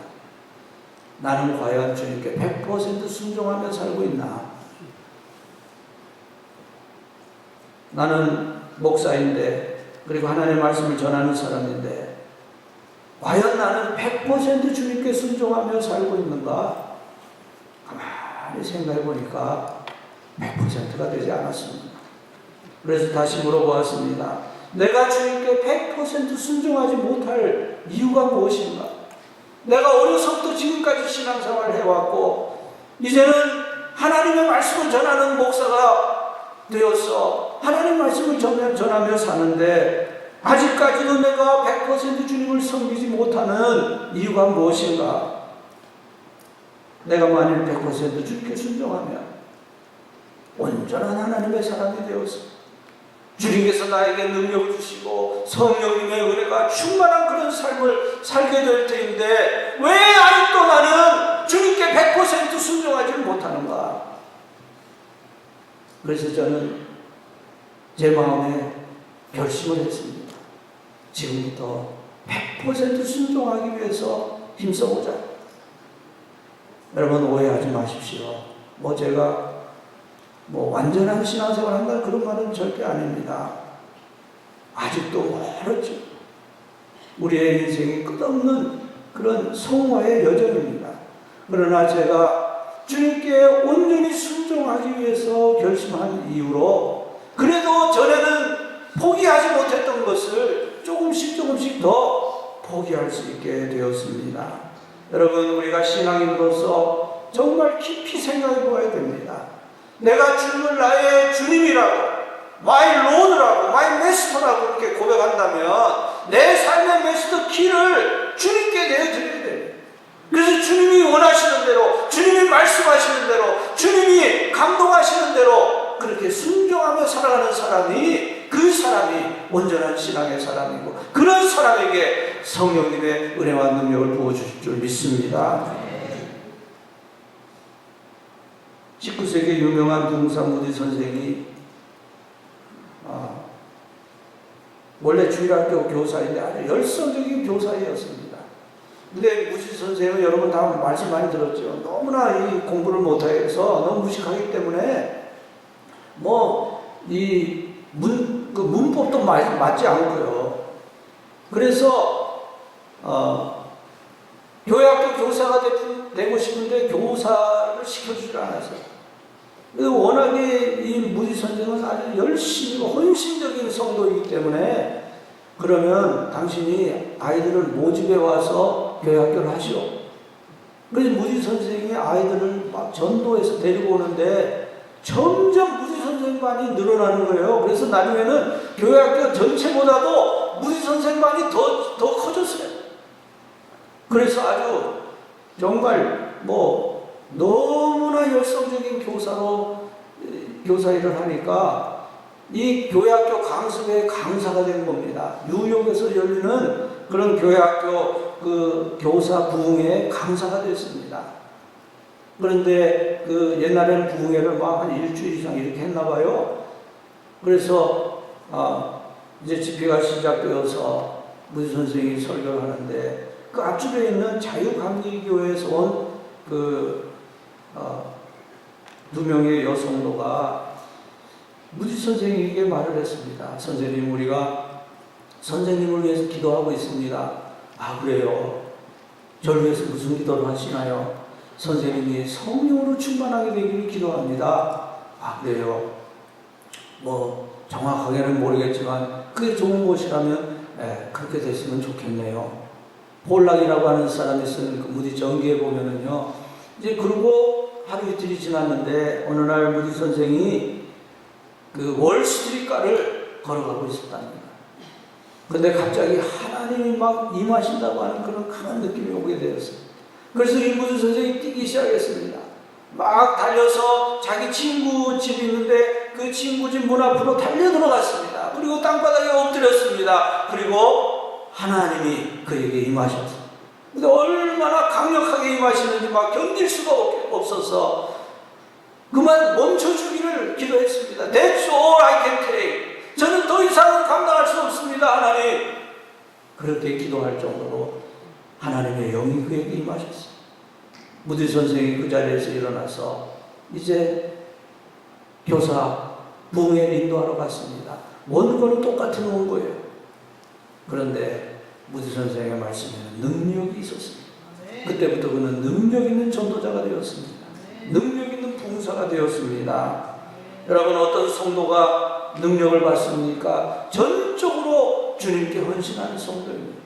나는 과연 주님께 100% 순종하며 살고 있나? 나는 목사인데, 그리고 하나님의 말씀을 전하는 사람인데 과연 나는 100% 주님께 순종하며 살고 있는가? 가만히 생각해 보니까 100%가 되지 않았습니다. 그래서 다시 물어보았습니다. 내가 주님께 100% 순종하지 못할 이유가 무엇인가? 내가 어려서부터 지금까지 신앙생활을 해왔고 이제는 하나님의 말씀을 전하는 목사가 되어서 하나님 말씀을 전하며 사는데 아직까지도 내가 100% 주님을 섬기지 못하는 이유가 무엇인가? 내가 만일 100% 주님께 순종하면 온전한 하나님의 사람이 되어서 주님께서 나에게 능력을 주시고 성령님의 은혜가 충만한 그런 삶을 살게 될 때인데 왜 아직도 나는 주님께 100% 순종하지 못하는가? 그래서 저는 제 마음에 결심을 했습니다. 지금부터 100% 순종하기 위해서 힘써보자. 여러분, 오해하지 마십시오. 제가 완전한 신앙생활 한다 그런 말은 절대 아닙니다. 아직도 멀었죠. 우리의 인생이 끝없는 그런 성화의 여정입니다. 그러나 제가 주님께 온전히 순종하기 위해서 결심한 이유로 그래도 전에는 포기하지 못했던 것을 조금씩 더 포기할 수 있게 되었습니다. 여러분, 우리가 신앙인으로서 정말 깊이 생각해 보아야 됩니다. 내가 주님을 나의 주님이라고, my Lord라고, my Master라고 이렇게 고백한다면 내 삶의 메스터 키를 주님께 내어드려야 돼요. 그래서 주님이 원하시는 대로, 주님이 말씀하시는 대로, 주님이 감동하시는 대로 그렇게 순종하며 살아가는 사람이, 그 사람이 온전한 신앙의 사람이고 그런 사람에게 성령님의 은혜와 능력을 부어주실 줄 믿습니다. 19세기 유명한 동사 무디 선생이 원래 주일학교 교사인데 아주 열성적인 교사였습니다. 근데 무디 선생은 여러분 다 말씀 많이 들었죠. 너무나 이 공부를 못해서 너무 무식하기 때문에 문법도 맞지 않고요. 그래서 교회학교 교사가 되고 싶은데 교사를 시켜주지 않았어요. 워낙에 이 무디 선생은 아주 열심히 헌신적인 성도이기 때문에 그러면 당신이 아이들을 모집해 와서 교회학교를 하시오. 그래서 무디 선생이 아이들을 막 전도해서 데리고 오는데 점점 무디 선생만이 늘어나는 거예요. 그래서 나중에는 교회학교 전체보다도 무디 선생만이 더 커졌어요. 그래서 아주 정말 너무나 열성적인 교사 일을 하니까 이 교회학교 강습의 강사가 된 겁니다. 뉴욕에서 열리는 그런 교회학교 그 교사 부흥회 강사가 됐습니다. 그런데 그 옛날에는 부흥회를 막 한 일주일 이상 이렇게 했나 봐요. 그래서 이제 집회가 시작되어서 무지 선생님이 설교를 하는데 그 앞줄에 있는 자유감리교회에서 온 그 두 명의 여성도가 무지 선생님에게 말을 했습니다. 선생님, 우리가 선생님을 위해서 기도하고 있습니다. 아, 그래요? 저를 위해서 무슨 기도를 하시나요? 선생님이 성령으로 충만하게 되기를 기도합니다. 아, 그래요? 뭐 정확하게는 모르겠지만 그게 좋은 곳이라면 그렇게 됐으면 좋겠네요. 폴락이라고 하는 사람이 쓴 그 무디 전기에 보면은요, 이제 그러고 하루 이틀이 지났는데 어느 날 무디 선생이 그 월스트리트가를 걸어가고 있었답니다. 근데 갑자기 하나님이 막 임하신다고 하는 그런 강한 느낌이 오게 되었어요. 그래서 이 무디 선생이 뛰기 시작했습니다. 막 달려서 자기 친구 집이 있는데 그 친구 집 문 앞으로 달려 들어갔습니다. 그리고 땅바닥에 엎드렸습니다. 그리고 하나님이 그에게 임하셨어요. 근데 얼마나 강력하게 임하시는지 막 견딜 수가 없어서 그만 멈춰주기를 기도했습니다. That's all I can take. 저는 더 이상은 감당할 수 없습니다, 하나님. 그렇게 기도할 정도로 하나님의 영이 그에게 임하셨어요. 무디 선생이 그 자리에서 일어나서 이제 교사 부흥회를 인도하러 갔습니다. 원고는 똑같은 원고예요. 그런데 무디 선생의 말씀에는 능력이 있었습니다. 그때부터 그는 능력 있는 전도자가 되었습니다. 능력 있는 부흥사가 되었습니다. 여러분, 어떤 성도가 능력을 받습니까? 전적으로 주님께 헌신하는 성도입니다.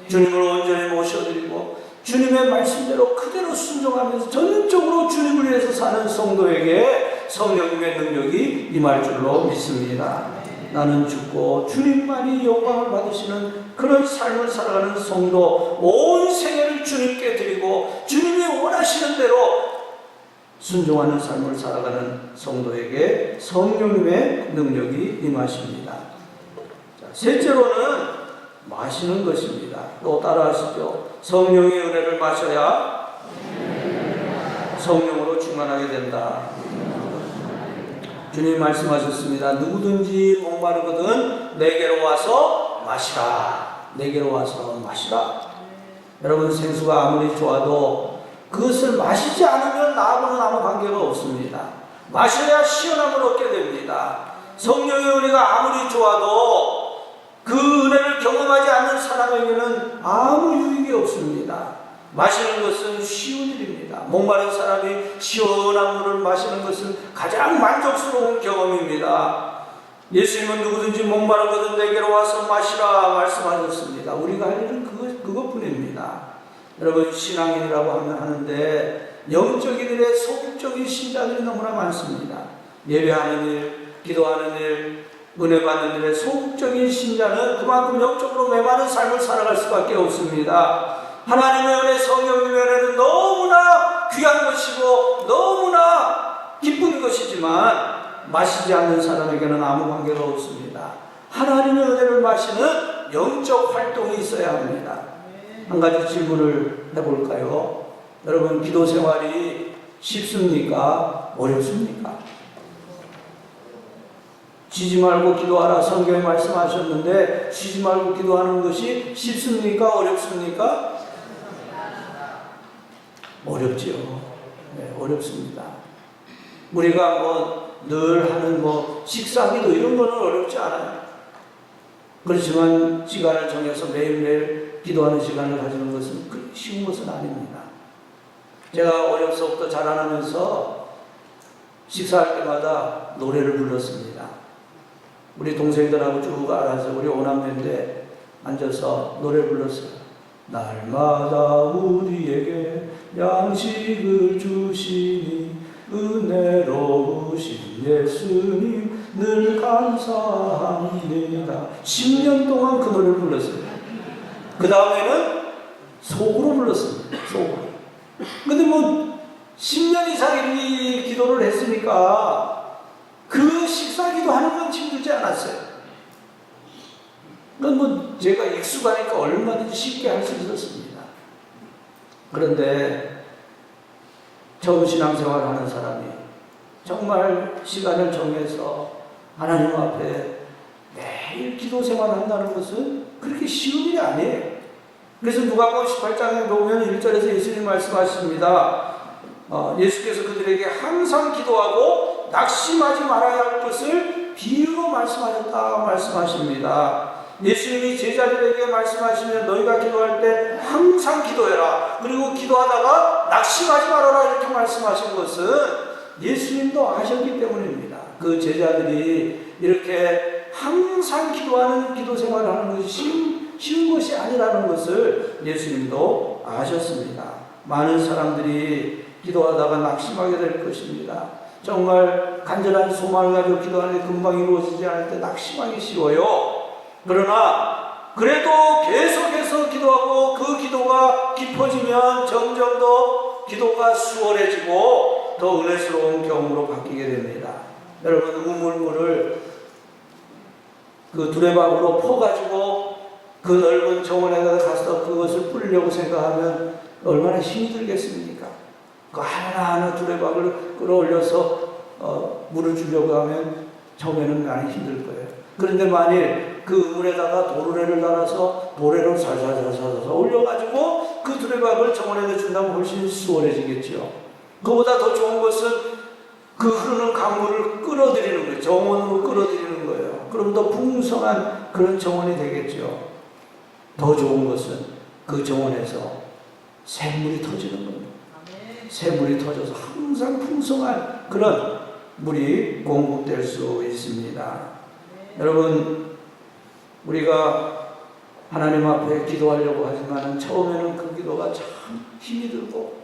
주님을 온전히 모셔드리고 주님의 말씀대로 그대로 순종하면서 전적으로 주님을 위해서 사는 성도에게 성령님의 능력이 임할 줄로 믿습니다. 나는 죽고 주님만이 영광을 받으시는 그런 삶을 살아가는 성도, 온 생애를 주님께 드리고 주님이 원하시는 대로 순종하는 삶을 살아가는 성도에게 성령님의 능력이 임하십니다. 자, 셋째로는 마시는 것입니다. 또 따라하시죠. 성령의 은혜를 마셔야 성령으로 충만하게 된다. 주님 말씀하셨습니다. 누구든지 목마르거든 내게로 와서 마시라. 내게로 와서 마시라. 여러분, 생수가 아무리 좋아도 그것을 마시지 않으면 나하고는 아무 관계가 없습니다. 마셔야 시원함을 얻게 됩니다. 성령의 은혜가 아무리 좋아도 그 은혜를 경험하지 않는 사람에게는 아무 유익이 없습니다. 마시는 것은 쉬운 일입니다. 목마른 사람이 시원한 물을 마시는 것은 가장 만족스러운 경험입니다. 예수님은 누구든지 목마르거든 내게로 와서 마시라 말씀하셨습니다. 우리가 할 일은 그것뿐입니다. 여러분, 신앙인이라고 하는데 영적인 일에 소극적인 신자들이 너무나 많습니다. 예배하는 일, 기도하는 일, 은혜 받는 일에 소극적인 신자는 그만큼 영적으로 메마른 삶을 살아갈 수밖에 없습니다. 하나님의 은혜, 성령님의 은혜는 너무나 귀한 것이고 너무나 기쁜 것이지만 마시지 않는 사람에게는 아무 관계가 없습니다. 하나님의 은혜를 마시는 영적 활동이 있어야 합니다. 한 가지 질문을 해볼까요? 여러분, 기도 생활이 쉽습니까? 어렵습니까? 쉬지 말고 기도하라 성경에 말씀하셨는데 쉬지 말고 기도하는 것이 쉽습니까? 어렵습니까? 어렵지요. 네, 어렵습니다. 우리가 늘 하는 식사기도 이런 거는 어렵지 않아요. 그렇지만 시간을 정해서 매일매일 기도하는 시간을 가지는 것은 그렇게 쉬운 것은 아닙니다. 제가 어려서부터 자라나면서 식사할 때마다 노래를 불렀습니다. 우리 동생들하고 쭉 알아서 우리 오남매인데 앉아서 노래 불렀어요. 날마다 우리에게 양식을 주시니 은혜로우신 예수님 늘 감사합니다. 10년 동안 그 노래를 불렀어요. 그 다음에는 속으로 불렀습니다. 속으로. 근데 10년 이상 이 기도를 했으니까 그 식사 기도하는 건 힘들지 않았어요. 그건 뭐 제가 익숙하니까 얼마든지 쉽게 할 수 있었습니다. 그런데 처음 신앙생활 하는 사람이 정말 시간을 정해서 하나님 앞에 매일 기도 생활한다는 것은 그렇게 쉬운 일이 아니에요. 그래서 누가복음 18장에 보면 1절에서 예수님 말씀하십니다. 예수께서 그들에게 항상 기도하고 낙심하지 말아야 할 것을 비유로 말씀하셨다 말씀하십니다. 예수님이 제자들에게 말씀하시면 너희가 기도할 때 항상 기도해라. 그리고 기도하다가 낙심하지 말아라 이렇게 말씀하신 것은 예수님도 아셨기 때문입니다. 그 제자들이 이렇게 항상 기도하는 기도 생활을 하는 것이 쉬운 것이 아니라는 것을 예수님도 아셨습니다. 많은 사람들이 기도하다가 낙심하게 될 것입니다. 정말 간절한 소망을 가지고 기도하는데 금방 이루어지지 않을 때 낙심하기 쉬워요. 그러나 그래도 계속해서 기도하고 그 기도가 깊어지면 점점 더 기도가 수월해지고 더 은혜스러운 경험으로 바뀌게 됩니다. 여러분, 우물물을 그 두레박으로 퍼가지고 그 넓은 정원에다 가서 그것을 뿌리려고 생각하면 얼마나 힘이 들겠습니까? 그 하나하나 두레박을 끌어올려서 물을 주려고 하면 처음에는 많이 힘들 거예요. 그런데 만일 그 물에다가 도르래를 달아서 도래로 살살살살 올려가지고 그 두레박을 정원에다 준다면 훨씬 수월해지겠죠. 그보다 더 좋은 것은 그 흐르는 강물을 끌어들이는 거예요. 정원으로 끌어들이는 거예요. 그럼 더 풍성한 그런 정원이 되겠죠. 더 좋은 것은 그 정원에서 샘물이 터지는 겁니다. 샘물이 터져서 항상 풍성한 그런 물이 공급될 수 있습니다. 여러분, 우리가 하나님 앞에 기도하려고 하지만 처음에는 그 기도가 참 힘이 들고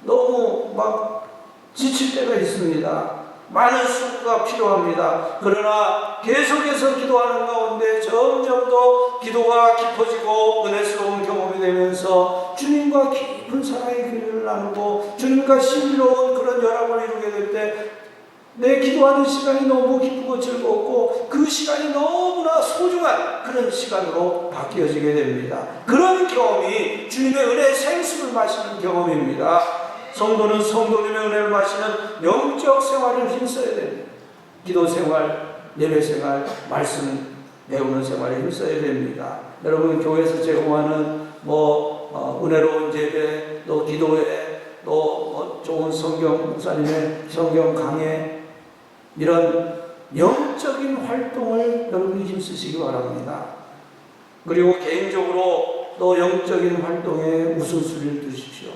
너무 막 지칠 때가 있습니다. 많은 수고가 필요합니다. 그러나 계속해서 기도하는 가운데 점점 더 기도가 깊어지고 은혜스러운 경험이 되면서 주님과 깊은 사랑의 교류를 나누고 주님과 신비로운 그런 연합을 이루게 될 때 내 기도하는 시간이 너무 기쁘고 즐겁고 그 시간이 너무나 소중한 그런 시간으로 바뀌어지게 됩니다. 그런 경험이 주님의 은혜의 생수를 마시는 경험입니다. 성도는 성도님의 은혜를 마시는 영적 생활을 힘써야 됩니다. 기도 생활, 예배 생활, 말씀 배우는 생활에 힘써야 됩니다. 여러분, 교회에서 제공하는 은혜로운 예배, 또 기도회, 또 좋은 성경, 목사님의 성경 강해, 이런 영적인 활동을 여러분이 힘쓰시기 바랍니다. 그리고 개인적으로 또 영적인 활동에 우선순위를 두십시오.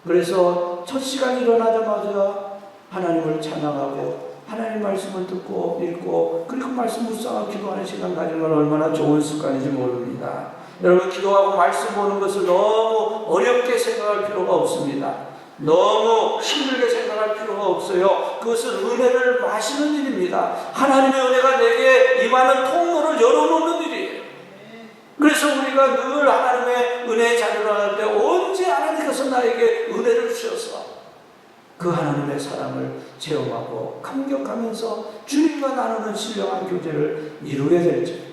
그래서 첫 시간 일어나자마자 하나님을 찬양하고 하나님 말씀을 듣고 읽고 그리고 말씀 묵상하고 기도하는 시간 가지는 건 얼마나 좋은 습관인지 모릅니다. 여러분, 기도하고 말씀 보는 것을 너무 어렵게 생각할 필요가 없습니다. 너무 힘들게 생각할 필요가 없어요. 그것은 은혜를 마시는 일입니다. 하나님의 은혜가 내게 임하는 통로를 열어놓는 일이에요. 그래서 우리가 늘 하나님의 은혜의 자리를 할 때 언제 하나님께서 나에게 은혜를 주셔서 그 하나님의 사랑을 체험하고 감격하면서 주님과 나누는 신령한 교제를 이루게 될지,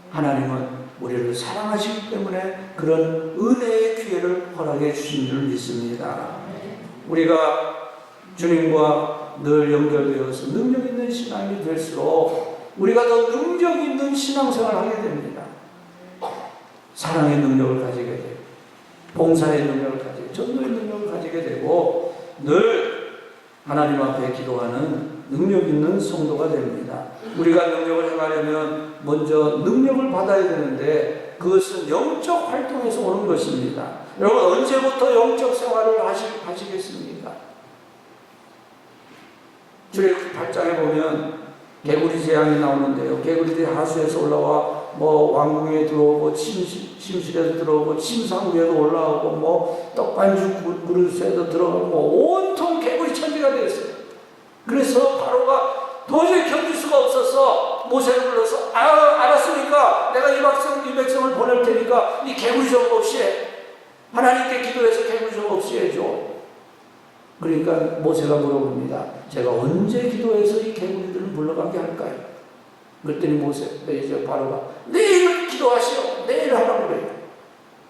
하나님은 우리를 사랑하시기 때문에 그런 은혜의 기회를 허락해 주신 줄 믿습니다. 우리가 주님과 늘 연결되어서 능력 있는 신앙이 될수록 우리가 더 능력 있는 신앙생활을 하게 됩니다. 사랑의 능력을 가지게 되고 봉사의 능력을 가지고 전도의 능력을 가지게 되고 늘 하나님 앞에 기도하는 능력 있는 성도가 됩니다. 우리가 능력을 행하려면 먼저 능력을 받아야 되는데 그것은 영적 활동에서 오는 것입니다. 여러분, 언제부터 영적 생활을 하시겠습니까? 출애굽기 8장에 보면 개구리 재앙이 나오는데요. 개구리들이 하수에서 올라와 왕궁에 들어오고 침실에도 들어오고 침상 위에도 올라오고 떡반죽 그릇에도 들어가고 온통 개구리 천지가 되었어요. 그래서 바로가 도저히 견딜 수가 없어서 모세를 불러서 알았으니까 내가 이 백성을 보낼 테니까 이 개구리 좀 없이 해. 하나님께 기도해서 개구리 좀 없이 해줘. 그러니까 모세가 물어봅니다. 제가 언제 기도해서 이 개구리들을 물러가게 할까요? 그랬더니 이제 바로가 내일 기도하시오. 내일 하라고 그래요.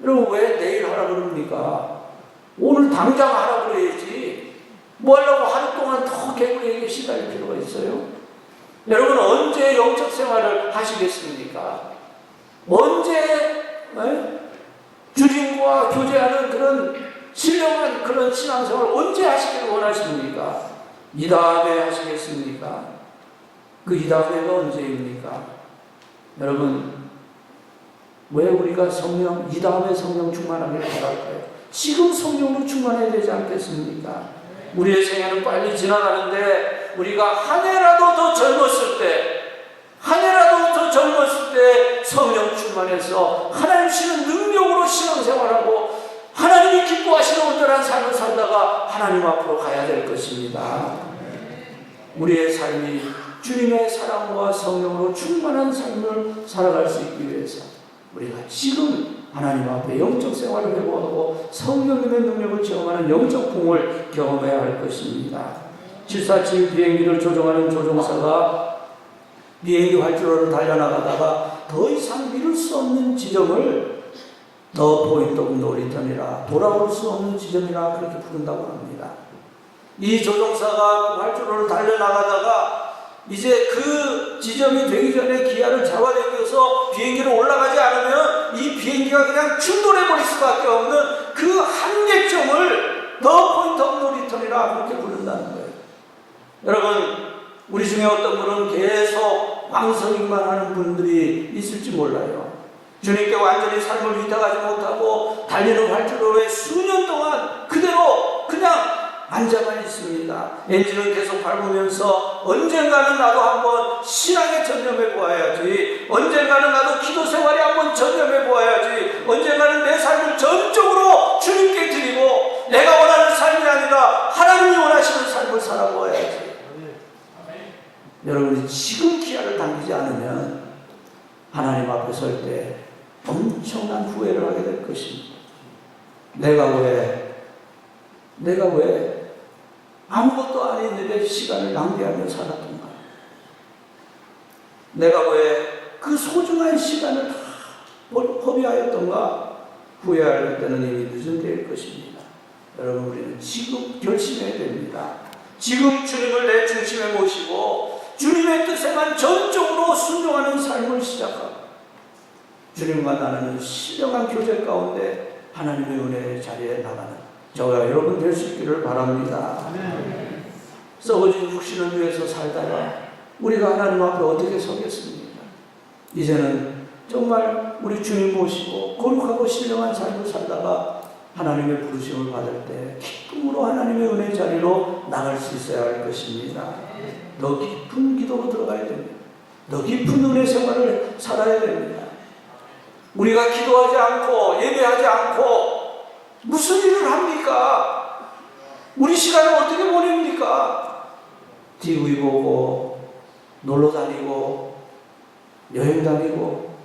여러분 왜 내일 하라고 그럽니까? 오늘 당장 하라고 그래야지. 뭐 하려고 하루 동안 더 개구리에게 시달릴 필요가 있어요? 여러분 언제 영적 생활을 하시겠습니까? 언제 주님과 교제하는 그런 신령한 그런 신앙생활을 언제 하시길 원하십니까? 이 다음에 하시겠습니까? 그 이 다음에가 언제입니까? 여러분 왜 우리가 성령 이 다음에 성령 충만하길 바랄까요? 지금 성령으로 충만해야 되지 않겠습니까? 우리의 생애는 빨리 지나가는데 우리가 한 해라도 더 젊었을 때 성령 충만해서 하나님 주시는 능력으로 신앙생활하고 하나님이 기뻐하시는 온전한 삶을 살다가 하나님 앞으로 가야 될 것입니다. 우리의 삶이 주님의 사랑과 성령으로 충만한 삶을 살아갈 수 있기 위해서 우리가 지금 하나님 앞에 영적 생활을 회복하고 성령님의 능력을 체험하는 영적 부흥을 경험해야 할 것입니다. 747 비행기를 조종하는 조종사가 비행기 활주로를 달려나가다가 더 이상 미룰 수 없는 지점을 더 포인트 오브 노 리턴이라 돌아올 수 없는 지점이라 그렇게 부른다고 합니다. 이 조종사가 그 활주로를 달려나가다가 이제 그 지점이 되기 전에 기아를 잡아당겨서 비행기로 올라가지 않으면 이 비행기가 그냥 충돌해버릴 수밖에 없는 그 한계점을 더 포인트 오브 노 리턴이라 그렇게 부른다는 거예요. 여러분 우리 중에 어떤 분은 계속 왕성히만 하는 분들이 있을지 몰라요. 주님께 완전히 삶을 위탁하지 못하고 달리는 활주로에 수년 동안 그대로 그냥 앉아만 있습니다. 엔진은 계속 밟으면서 언젠가는 나도 한번 신앙에 전념해 보아야지, 언젠가는 나도 기도 생활에 한번 전념해 보아야지, 언젠가는 내 삶을 전적으로 주님께 드리고 내가 원하는 삶이 아니라 하나님이 원하시는 삶을 살아보아야지. 여러분이 지금 기아를 당기지 않으면 하나님 앞에 설 때 엄청난 후회를 하게 될 것입니다. 내가 왜 아무것도 아닌데 시간을 낭비하며 살았던가? 내가 왜 그 소중한 시간을 다 허비하였던가? 후회할 때는 이미 늦은 때일 것입니다. 여러분 우리는 지금 결심해야 됩니다. 지금 주님을 내 중심에 모시고 주님의 뜻에만 전적으로 순종하는 삶을 시작하고 주님과 나누는 신령한 교제 가운데 하나님의 은혜의 자리에 나가는 저와 여러분 될 수 있기를 바랍니다. 썩어진 육신을 위해서 살다가 우리가 하나님 앞에 어떻게 서겠습니까? 이제는 정말 우리 주님 모시고 거룩하고 신령한 삶을 살다가 하나님의 부르심을 받을 때 기쁨으로 하나님의 은혜의 자리로 나갈 수 있어야 할 것입니다. 더 깊은 기도로 들어가야 됩니다. 더 깊은 은혜 생활을 살아야 됩니다. 우리가 기도하지 않고 예배하지 않고 무슨 일을 합니까? 우리 시간을 어떻게 보냅니까? TV 보고 놀러 다니고 여행 다니고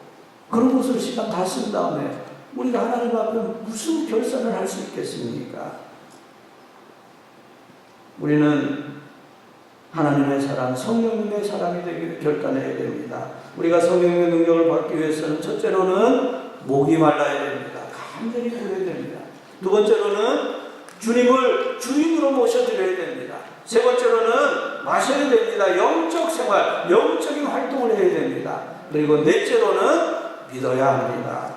그런 곳으로 시간 다 쓴 다음에 우리가 하나님 앞에 무슨 결산을 할 수 있겠습니까? 우리는 하나님의 사람, 성령님의 사람이 되기를 결단해야 됩니다. 우리가 성령의 능력을 받기 위해서는 첫째로는 목이 말라야 됩니다. 간절히 구해야 됩니다. 두 번째로는 주님을 주인으로 모셔드려야 됩니다. 세 번째로는 마셔야 됩니다. 영적 생활, 영적인 활동을 해야 됩니다. 그리고 넷째로는 믿어야 합니다.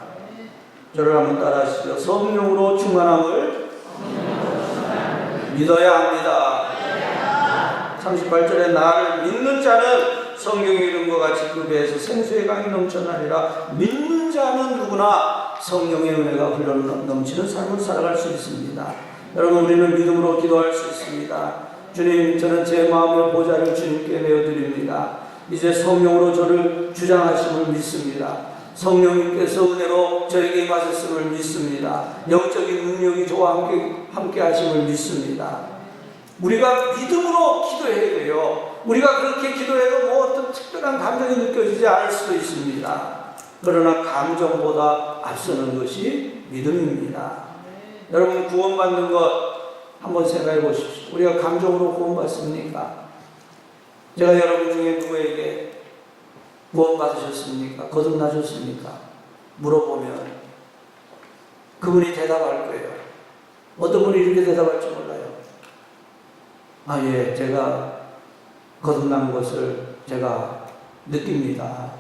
저를 한번 따라하시죠. 성령으로 충만함을 믿어야 합니다. 38절에 나를 믿는 자는 성경에 이른 것 같이 그 배에서 생수의 강이 넘쳐나리라. 믿는 자는 누구나 성령의 은혜가 흘러 넘치는 삶을 살아갈 수 있습니다. 여러분 우리는 믿음으로 기도할 수 있습니다. 주님, 저는 제 마음의 보좌를 주님께 내어드립니다. 이제 성령으로 저를 주장하심을 믿습니다. 성령님께서 은혜로 저에게 임하셨음을 믿습니다. 영적인 능력이 저와 함께 하심을 믿습니다. 우리가 믿음으로 기도해야 돼요. 우리가 그렇게 기도해도 뭐 어떤 특별한 감정이 느껴지지 않을 수도 있습니다. 그러나 감정보다 앞서는 것이 믿음입니다. 여러분 구원받는 것 한번 생각해 보십시오. 우리가 감정으로 구원받습니까? 제가 여러분 중에 누구에게 구원받으셨습니까? 거듭나셨습니까? 물어보면 그분이 대답할 거예요. 어떤 분이 이렇게 대답할지 몰라요. 아, 예, 제가 거듭난 것을 제가 느낍니다.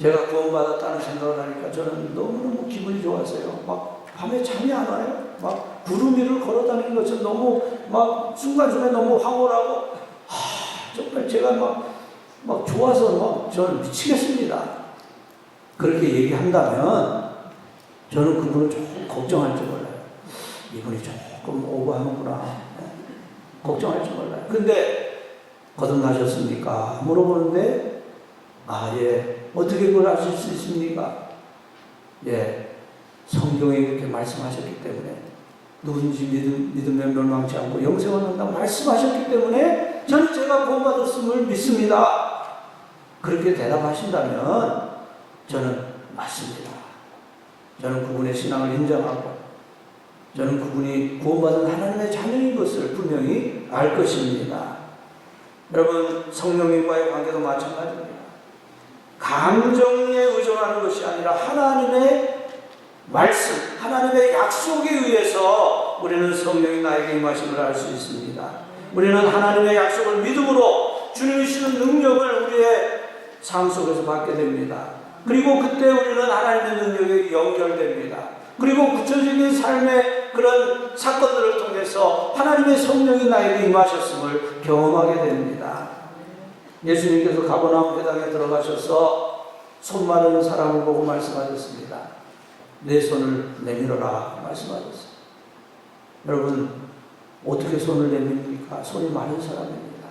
제가 구원받았다는 생각을 하니까 저는 너무너무 기분이 좋았어요. 막 밤에 잠이 안 와요. 막 구름 위를 걸어다니는 것처럼 너무 막 순간순간 너무 황홀하고, 정말 제가 막 좋아서 막 저는 미치겠습니다. 그렇게 얘기한다면 저는 그분을 조금 걱정할지 몰라요. 이분이 조금 오버하는구나. 걱정할지 몰라요. 근데 거듭나셨습니까? 물어보는데, 아, 예. 어떻게 그걸 아실 수 있습니까? 예. 성경에 이렇게 말씀하셨기 때문에 누구든지 믿으면 멸망치 않고 영생을 얻는다고 말씀하셨기 때문에 저는 제가 구원받았음을 믿습니다. 그렇게 대답하신다면 저는 맞습니다. 저는 그분의 신앙을 인정하고 저는 그분이 구원받은 하나님의 자녀인 것을 분명히 알 것입니다. 여러분, 성령님과의 관계도 마찬가지입니다. 감정에 의존하는 것이 아니라 하나님의 말씀, 하나님의 약속에 의해서 우리는 성령이 나에게 임하심을 알 수 있습니다. 우리는 하나님의 약속을 믿음으로 주님이 주시는 능력을 우리의 삶 속에서 받게 됩니다. 그리고 그때 우리는 하나님의 능력에 연결됩니다. 그리고 구체적인 삶의 그런 사건들을 통해서 하나님의 성령이 나에게 임하셨음을 경험하게 됩니다. 예수님께서 가버나움 회당에 들어가셔서 손 마른 사람을 보고 말씀하셨습니다. 내 손을 내밀어라 말씀하셨어요. 여러분, 어떻게 손을 내밉니까? 손이 마른 사람입니다.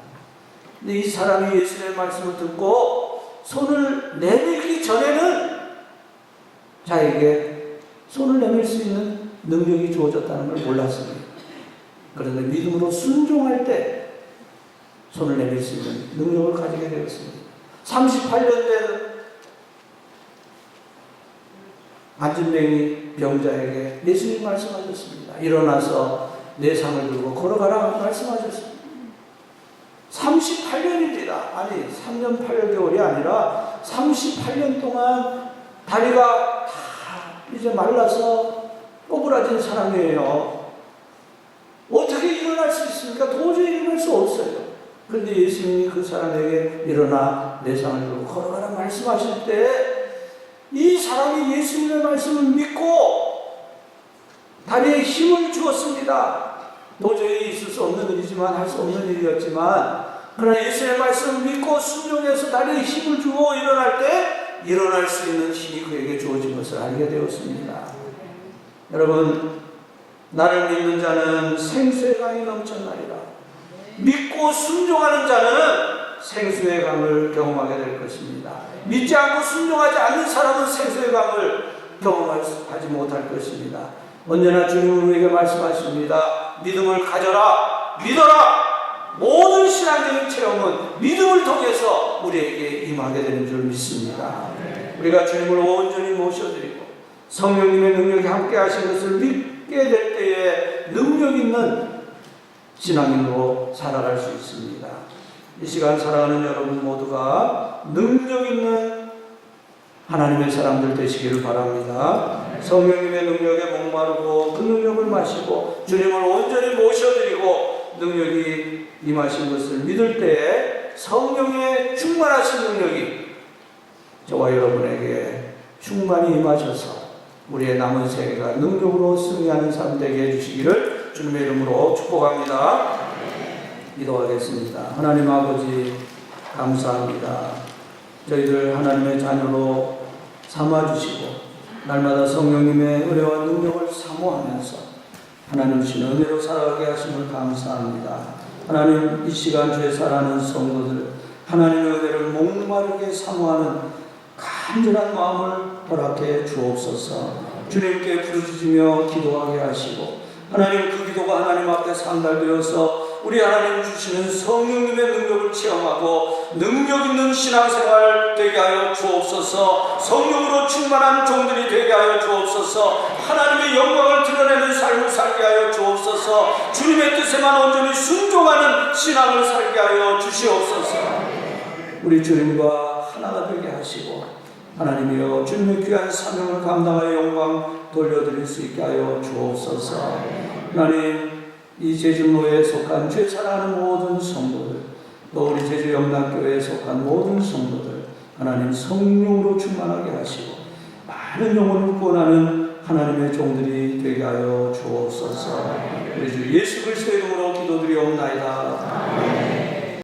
근데 이 사람이 예수님의 말씀을 듣고 손을 내밀기 전에는 자에게 손을 내밀 수 있는 능력이 주어졌다는 걸 몰랐습니다. 그런데 믿음으로 순종할 때 손을 내밀 수 있는 능력을 가지게 되었습니다. 38년 된 안진뱅이 병자에게 예수님 말씀하셨습니다. 일어나서 내 상을 들고 걸어가라 말씀하셨습니다. 38년입니다. 아니 3년 8개월이 아니라 38년 동안 다리가 다 이제 말라서 꼬부라진 사람이에요. 어떻게 일어날 수 있습니까? 도저히 일어날 수 없어요. 그런데 예수님이 그 사람에게 일어나 내 상을 들고 걸어가라 말씀하실 때 이 사람이 예수님의 말씀을 믿고 다리에 힘을 주었습니다. 도저히 있을 수 없는 일이지만 할 수 없는 일이었지만 그러나 예수님의 말씀을 믿고 순종해서 다리에 힘을 주고 일어날 때 일어날 수 있는 힘이 그에게 주어진 것을 알게 되었습니다. 여러분, 나를 믿는 자는 생수의 강이 넘쳐나리라. 믿고 순종하는 자는 생수의 강을 경험하게 될 것입니다. 믿지 않고 순종하지 않는 사람은 생수의 강을 경험하지 못할 것입니다. 언제나 주님은 우리에게 말씀하십니다. 믿음을 가져라, 믿어라. 모든 신앙적인 체험은 믿음을 통해서 우리에게 임하게 되는 줄 믿습니다. 우리가 주님을 온전히 모셔드리고 성령님의 능력이 함께 하신 것을 믿게 될 때에 능력 있는 신앙인으로 살아갈 수 있습니다. 이 시간 사랑하는 여러분 모두가 능력 있는 하나님의 사람들 되시기를 바랍니다. 성령님의 능력에 목마르고 그 능력을 마시고 주님을 온전히 모셔드리고 능력이 임하신 것을 믿을 때에 성령의 충만하신 능력이 저와 여러분에게 충만히 임하셔서 우리의 남은 세계가 능력으로 승리하는 삶 되게 해주시기를 주님의 이름으로 축복합니다. 기도하겠습니다. 하나님 아버지 감사합니다. 저희들 하나님의 자녀로 삼아주시고 날마다 성령님의 은혜와 능력을 사모하면서 하나님 주신 은혜로 살아가게 하심을 감사합니다. 하나님 이 시간 주에 살아가는 성도들 하나님의 은혜를 목마르게 사모하는 간절한 마음을 허락해 주옵소서. 주님께 부르짖으며 기도하게 하시고 하나님 그 기도가 하나님 앞에 상달되어서 우리 하나님 주시는 성령님의 능력을 체험하고 능력 있는 신앙생활 되게 하여 주옵소서. 성령으로 충만한 종들이 되게 하여 주옵소서. 하나님의 영광을 드러내는 삶을 살게 하여 주옵소서. 주님의 뜻에만 온전히 순종하는 신앙을 살게 하여 주시옵소서. 우리 주님과 하나가 되게 하시고 하나님이여 주님의 귀한 사명을 감당하여 영광 돌려드릴 수 있게 하여 주옵소서. 하나님 이 제주노에 속한 죄 사랑하는 모든 성도들 또 우리 제주 영락교회에 속한 모든 성도들 하나님 성령으로 충만하게 하시고 많은 영혼을 구원하는 하나님의 종들이 되게 하여 주옵소서. 우리 주 예수 그리스도의 이름으로 기도드리옵나이다.